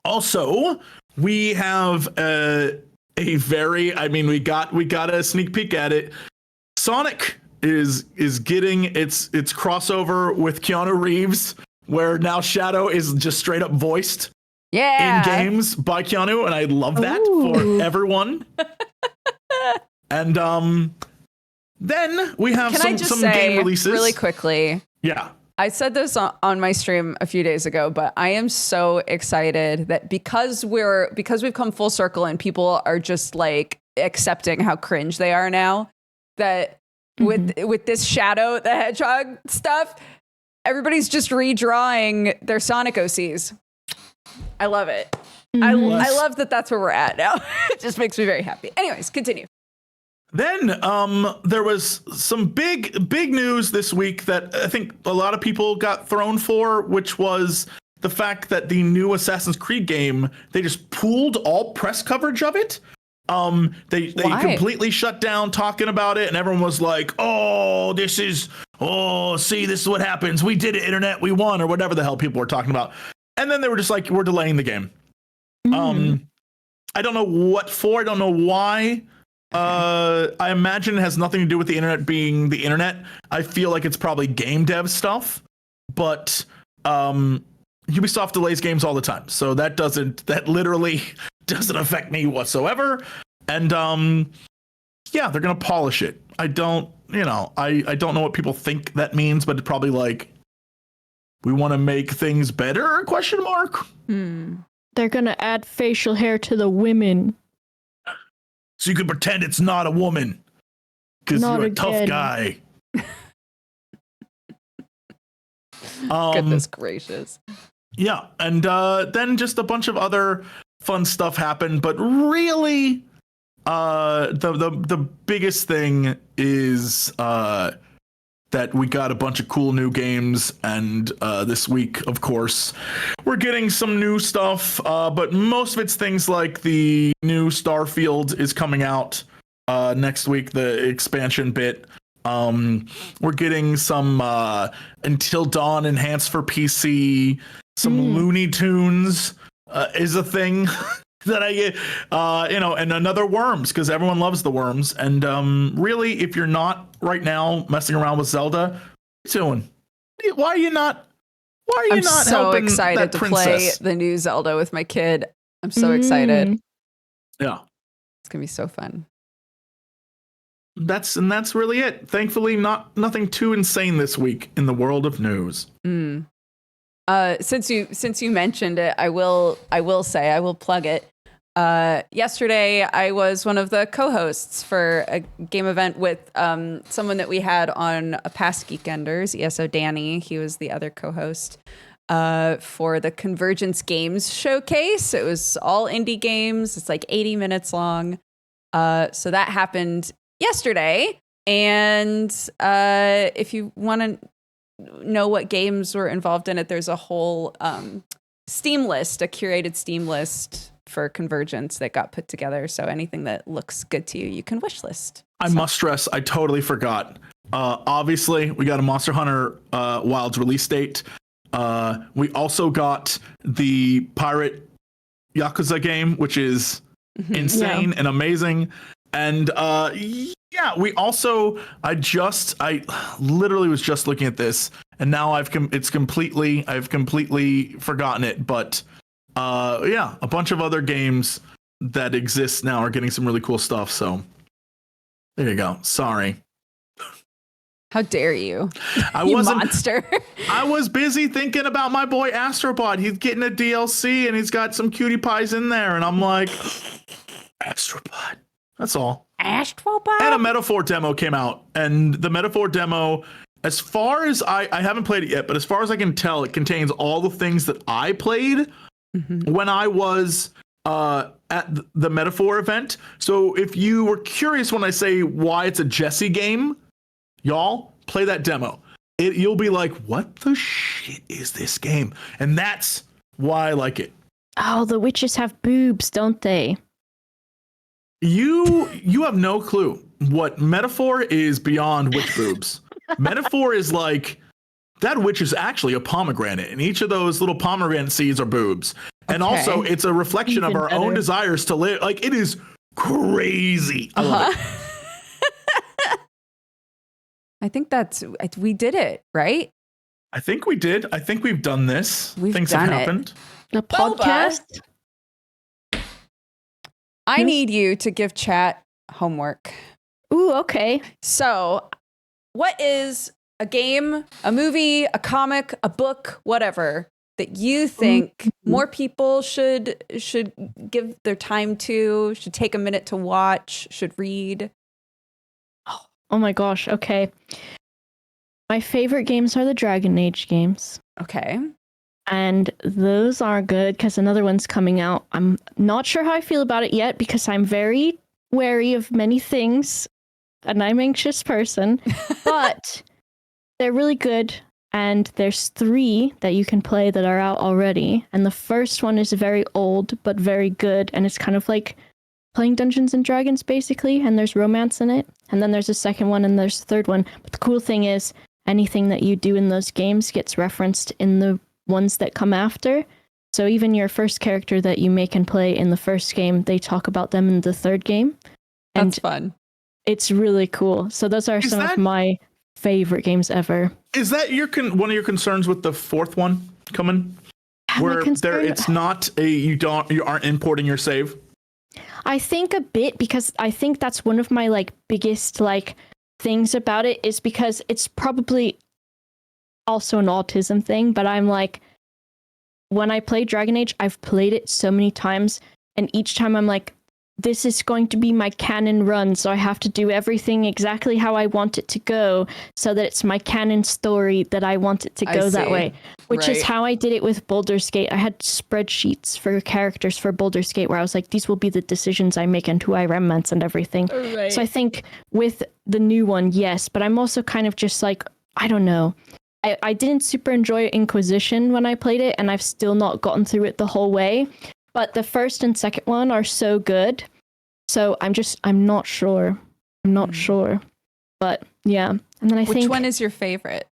Also, we have a very. I mean, we got a sneak peek at it. Sonic is getting its crossover with Keanu Reeves, where now Shadow is just straight up voiced Yeah. in games by Keanu, and I love that Ooh. for everyone. And then we have Can I just some say game releases really quickly? Yeah. I said this on my stream a few days ago, but I am so excited that because we've come full circle and people are just like accepting how cringe they are now, that with this Shadow the Hedgehog stuff, everybody's just redrawing their Sonic OCs. I love it. I love that that's where we're at now. It just makes me very happy. Anyways, continue. Then there was some big news this week that I think a lot of people got thrown for, which was the fact that the new Assassin's Creed game, they just pulled all press coverage of it. They Why? completely shut down talking about it, and everyone was like, this is what happens. We did it, internet, we won, or whatever the hell people were talking about. And then they were just like, we're delaying the game. I don't know what for, I don't know why. I imagine it has nothing to do with the internet being the internet. I feel like it's probably game dev stuff, but Ubisoft delays games all the time, so that literally doesn't affect me whatsoever. And they're gonna polish it. I don't know what people think that means, but it's probably like, we want to make things better? ? They're gonna add facial hair to the women. So you can pretend it's not a woman because Not you're a tough again. guy. Goodness gracious. Yeah, and then just a bunch of other fun stuff happened, but really, the biggest thing is that we got a bunch of cool new games, and this week, of course, we're getting some new stuff, but most of it's things like the new Starfield is coming out next week, the expansion bit. We're getting some Until Dawn enhanced for PC, some Looney Tunes is a thing that I get, and another Worms, because everyone loves the Worms. And really, if you're not right now messing around with Zelda, what are you doing? Why are you not? Why are you I'm not so helping excited that to princess? play the new Zelda with my kid. I'm so excited. Yeah, It's gonna be so fun. that's really it. Thankfully, nothing too insane this week in the world of news. Since you mentioned it, I will plug it. Yesterday, I was one of the co-hosts for a game event with someone that we had on a past Geekenders, ESO Danny. He was the other co-host for the Convergence Games Showcase. It was all indie games. It's like 80 minutes long. So that happened yesterday. And if you want to know what games were involved in it, there's a whole Steam list, a curated Steam list for Convergence that got put together. So anything that looks good to you, you can wish list. I must stress, I totally forgot. Obviously, we got a Monster Hunter Wilds release date. We also got the Pirate Yakuza game, which is insane and amazing. And we also, I literally was just looking at this, and now I've completely forgotten it. But a bunch of other games that exist now are getting some really cool stuff. So there you go. Sorry. How dare you? You monster. I was busy thinking about my boy Astrobot. He's getting a DLC and he's got some cutie pies in there. And I'm like, Astrobot. That's all. Astrobot? And a Metaphor demo came out. And the Metaphor demo, as far as I haven't played it yet, but as far as I can tell, it contains all the things that I played when I was at the Metaphor event. So if you were curious when I say why it's a Jesse game, y'all play that demo. You'll be like, what the shit is this game? And that's why I like it. Oh, the witches have boobs, don't they? You have no clue. What Metaphor is beyond witch boobs. Metaphor is like, that witch is actually a pomegranate, and each of those little pomegranate seeds are boobs. And also, it's a reflection of our own desires to live. Like, it is crazy. I love it. I think we did it, right? I think we did. I think we've done this. Things have happened. The podcast? I need you to give chat homework. Ooh, okay. So, what is a game, a movie, a comic, a book, whatever, that you think more people should give their time to, should take a minute to watch, should read? Oh my gosh, okay. My favorite games are the Dragon Age games. Okay. And those are good because another one's coming out. I'm not sure how I feel about it yet because I'm very wary of many things and I'm an anxious person, but they're really good. And there's 3 that you can play that are out already. And the first one is very old, but very good. And it's kind of like playing Dungeons and Dragons, basically. And there's romance in it. And then there's a second one and there's a third one. But the cool thing is anything that you do in those games gets referenced in the ones that come after. So even your first character that you make and play in the first game, they talk about them in the third game. And that's fun. It's really cool. So those are some of my favorite games ever. Is that one of your concerns with the fourth one coming? Where it's not you aren't importing your save? I think a bit because I think that's one of my biggest things about it is because it's probably also an autism thing, but I'm like, when I play Dragon Age, I've played it so many times, and each time I'm like, this is going to be my canon run, so I have to do everything exactly how I want it to go, so that it's my canon story that I want it to go that way. Which is how I did it with Baldur's Gate. I had spreadsheets for characters for Baldur's Gate where I was like, these will be the decisions I make and who I romance and everything. Right. So I think with the new one, yes, but I'm also kind of just like, I don't know. I didn't super enjoy Inquisition when I played it, and I've still not gotten through it the whole way. But the first and second one are so good. So I'm not sure. But yeah. And then Which one is your favorite?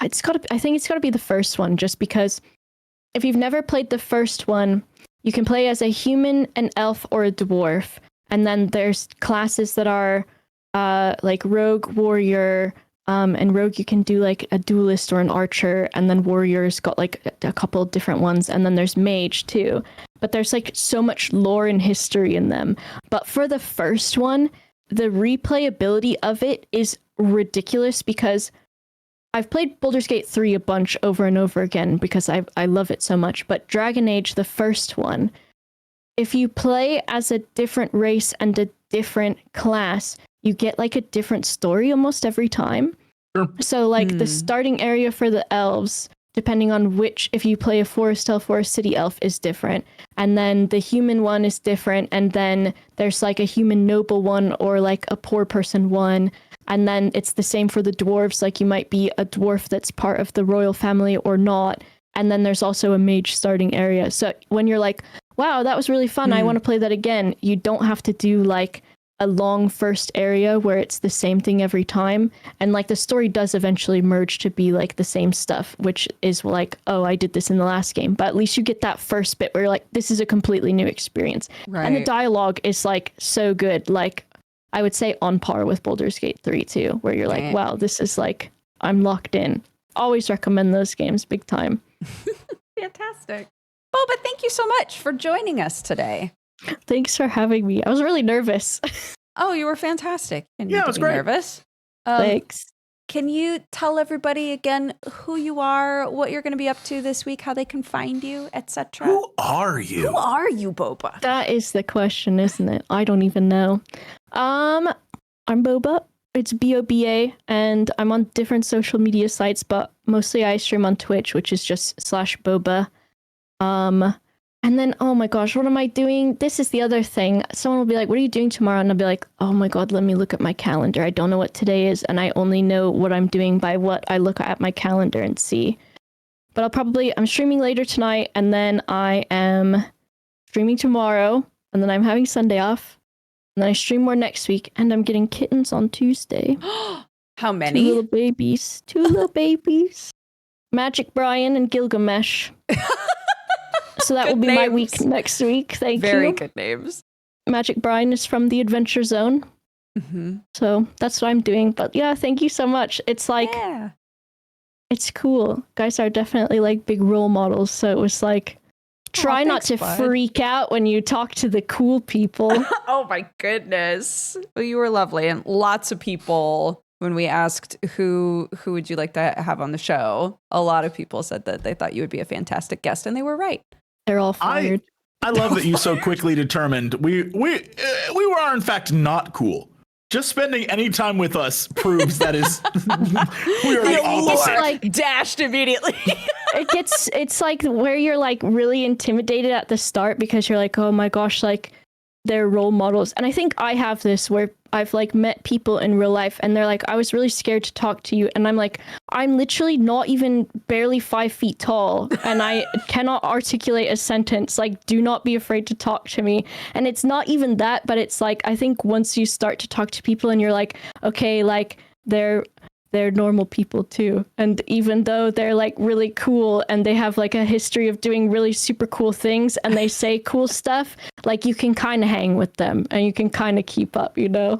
I think it's gotta be the first one, just because if you've never played the first one, you can play as a human, an elf, or a dwarf. And then there's classes that are rogue, warrior, and rogue you can do a duelist or an archer, and then warrior's got a couple of different ones, and then there's mage too. But there's so much lore and history in them. But for the first one, the replayability of it is ridiculous because I've played Baldur's Gate 3 a bunch over and over again because I love it so much. But Dragon Age, the first one, if you play as a different race and a different class, you get a different story almost every time. Sure. So the starting area for the elves, depending on if you play a forest elf or a city elf, is different. And then the human one is different. And then there's a human noble one or a poor person one. And then it's the same for the dwarves. You might be a dwarf that's part of the royal family or not. And then there's also a mage starting area. So when you're wow, that was really fun. I want to play that again. You don't have to do like a long first area where it's the same thing every time. And like the story does eventually merge to be like the same stuff, which is like, oh, I did this in the last game. But at least you get that first bit where you're like, this is a completely new experience. Right. And the dialogue is like so good. Like I would say on par with Baldur's Gate 3 too, where you're like, wow, this is like, I'm locked in. Always recommend those games big time. Fantastic. Boba, thank you so much for joining us today. Thanks for having me. I was really nervous. Oh, you were fantastic. Yeah, it was great. Nervous. Thanks. Can you tell everybody again who you are, what you're going to be up to this week, how they can find you, etc.? Who are you? Who are you, Boba? That is the question, isn't it? I don't even know. I'm Boba. It's Boba, and I'm on different social media sites, but mostly I stream on Twitch, which is just /Boba. And then, oh my gosh, what am I doing? This is the other thing. Someone will be like, what are you doing tomorrow? And I'll be like, oh my God, let me look at my calendar. I don't know what today is, and I only know what I'm doing by what I look at my calendar and see. But I'm streaming later tonight, and then I am streaming tomorrow, and then I'm having Sunday off, and then I stream more next week, and I'm getting kittens on Tuesday. How many? Two little babies. Magic Brian and Gilgamesh. So that will be my week next week. Thank you. Very good names. Magic Brian is from the Adventure Zone. So that's what I'm doing. But yeah, thank you so much. It's like, it's cool. Guys are definitely like big role models. So it was like, try not to freak out when you talk to the cool people. Oh my goodness. Well, you were lovely. And lots of people, when we asked who would you like to have on the show, a lot of people said that they thought you would be a fantastic guest, and they were right. They're all fired. I love that you so quickly determined we were in fact not cool. Just spending any time with us proves that is we are the opposite. Like dashed immediately. It's like where you're like really intimidated at the start because you're like, oh my gosh, like they're role models. And I think I have this where I've like met people in real life and they're like, I was really scared to talk to you. And I'm like, I'm literally not even barely 5 feet tall and I cannot articulate a sentence. Like, do not be afraid to talk to me. And it's not even that, but it's like, I think once you start to talk to people and you're like, okay, like they're normal people too. And even though they're like really cool and they have like a history of doing really super cool things and they say cool stuff, like you can kind of hang with them and you can kind of keep up, you know?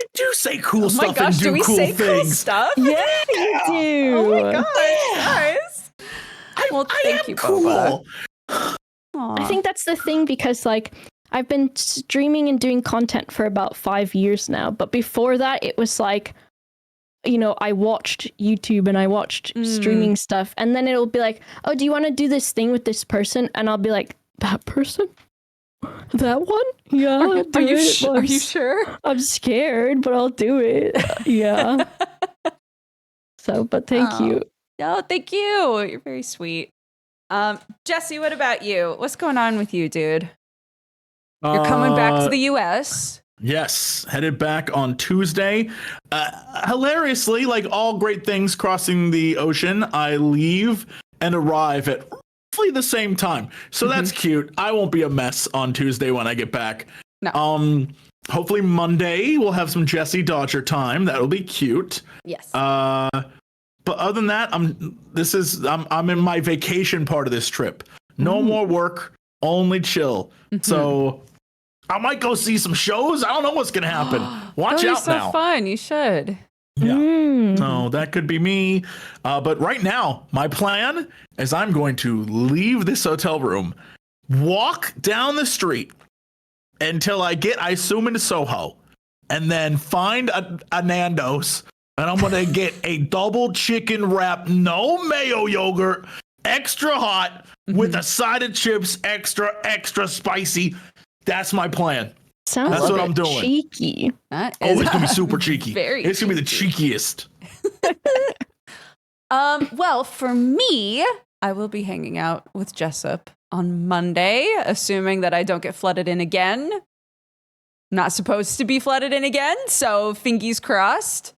You do say cool stuff gosh, and do we cool say things. Cool stuff? Yeah, you do. Oh my gosh, guys. Well, thank you, cool. Boba. I think that's the thing because like I've been streaming and doing content for about 5 years now. But before that, it was like, you know, I watched YouTube and I watched streaming stuff. And then it'll be like, oh, do you want to do this thing with this person? And I'll be like, that person? That one? Yeah. Are you sure? I'm scared, but I'll do it. Yeah. So, but thank you. Oh, thank you. You're very sweet. Jesse, what about you? What's going on with you, dude? You're coming back to the US. Yes, headed back on Tuesday. Hilariously, like all great things crossing the ocean, I leave and arrive at roughly the same time. So that's cute. I won't be a mess on Tuesday when I get back. No. Hopefully Monday we'll have some Jesse Dodger time. That'll be cute. Yes. But other than that, I'm in my vacation part of this trip. No more work, only chill. So I might go see some shows. I don't know what's gonna happen. Watch out so now. Fun. You should. Yeah. So that could be me. But right now, my plan is I'm going to leave this hotel room, walk down the street until I assume into Soho, and then find a Nando's, and I'm gonna get a double chicken wrap, no mayo yogurt, extra hot, with a side of chips, extra spicy. That's my plan. That's what I'm doing. Cheeky. That is it's gonna be super cheeky. It's gonna be the cheekiest. Well, for me, I will be hanging out with Jessup on Monday, assuming that I don't get flooded in again. Not supposed to be flooded in again, so fingies crossed.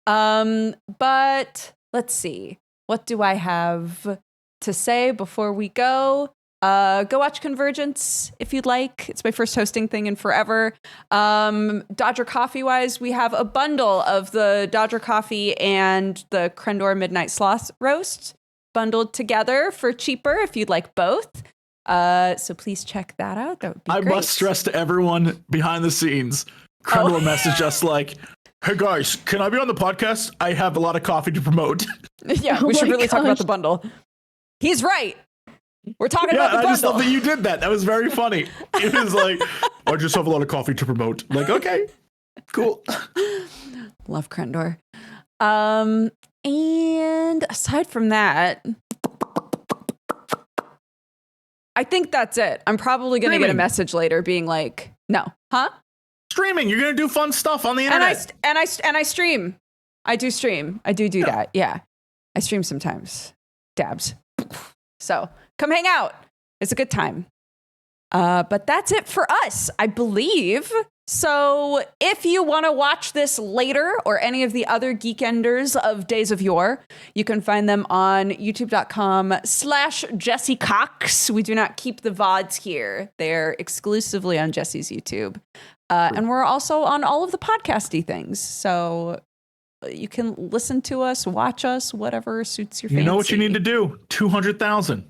But let's see. What do I have to say before we go? Go watch Convergence if you'd like. It's my first hosting thing in forever. Dodger Coffee wise, we have a bundle of the Dodger Coffee and the Crendor Midnight Sloth roast bundled together for cheaper if you'd like both. So please check that out. That would be great. Must stress to everyone behind the scenes, Crendor messaged us like, hey guys, can I be on the podcast? I have a lot of coffee to promote. Yeah, we should really talk about the bundle. He's right. We're talking about the bundle. I just love that you did that. That was very funny. It was like, I just have a lot of coffee to promote. Like, okay, cool. Love Crendor. And aside from that, I think that's it. I'm probably going to get a message later being like, no. Huh? Streaming. You're going to do fun stuff on the internet. And I stream. I do stream. I do that. Yeah. I stream sometimes. Dabs. So come hang out. It's a good time. But that's it for us, I believe. So if you want to watch this later or any of the other Geekenders of Days of Yore, you can find them on youtube.com/Jesse Cox. We do not keep the VODs here. They're exclusively on Jesse's YouTube. And we're also on all of the podcasty things. So you can listen to us, watch us, whatever suits your fancy. You know what you need to do? 200,000.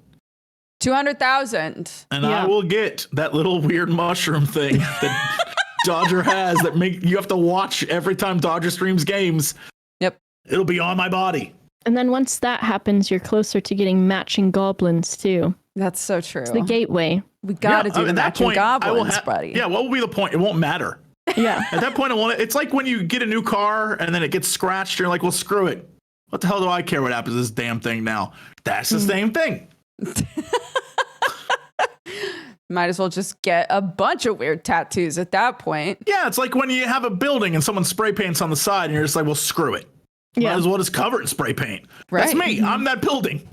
200,000. And I will get that little weird mushroom thing that Dodger has that you have to watch every time Dodger streams games. Yep. It'll be on my body. And then once that happens, you're closer to getting matching goblins too. That's so true. It's the gateway. We got to do the matching goblins, buddy. Yeah, what will be the point? It won't matter. Yeah. At that point, it's like when you get a new car and then it gets scratched. You're like, well, screw it. What the hell do I care what happens to this damn thing now? That's the same thing. Might as well just get a bunch of weird tattoos at that point. Yeah, it's like when you have a building and someone spray paints on the side and you're just like, well, screw it. Yeah. Might as well just cover it in spray paint. Right. That's me. I'm that building.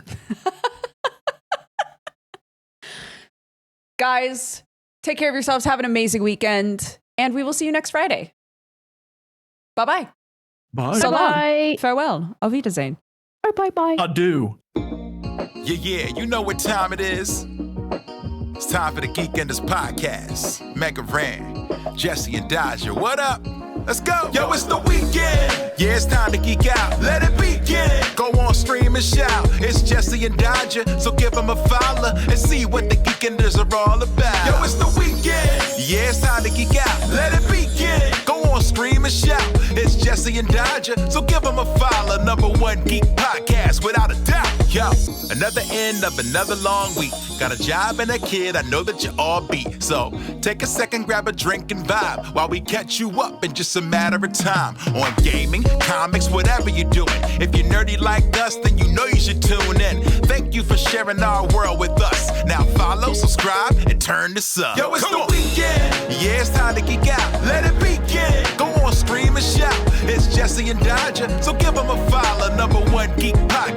Guys, take care of yourselves. Have an amazing weekend. And we will see you next Friday. Bye-bye. Bye. So long. Bye. Farewell. Auf Wiedersehen. Bye. Adieu. Yeah, you know what time it is. It's time for the Geekenders podcast. MegaRan, Jesse and Dodger, what up? Let's go. Yo, it's the weekend. Yeah, it's time to geek out. Let it begin. Go on, stream and shout. It's Jesse and Dodger, so give them a follow and see what the Geekenders are all about. Yo, it's the weekend. Yeah, it's time to geek out. Let it begin. Go on, stream and shout. It's Jesse and Dodger, so give them a follow. #1 geek podcast, without a doubt. Yo, another end of another long week. Got a job and a kid, I know that you all beat. So take a second, grab a drink and vibe while we catch you up in just a matter of time. On gaming, comics, whatever you're doing. If you're nerdy like us, then you know you should tune in. Thank you for sharing our world with us. Now follow, subscribe, and turn this up. Yo, it's the weekend. Yeah, it's time to geek out. Let it begin. Go on, stream and shout. It's Jesse and Dodger, so give them a follow. #1 geek podcast.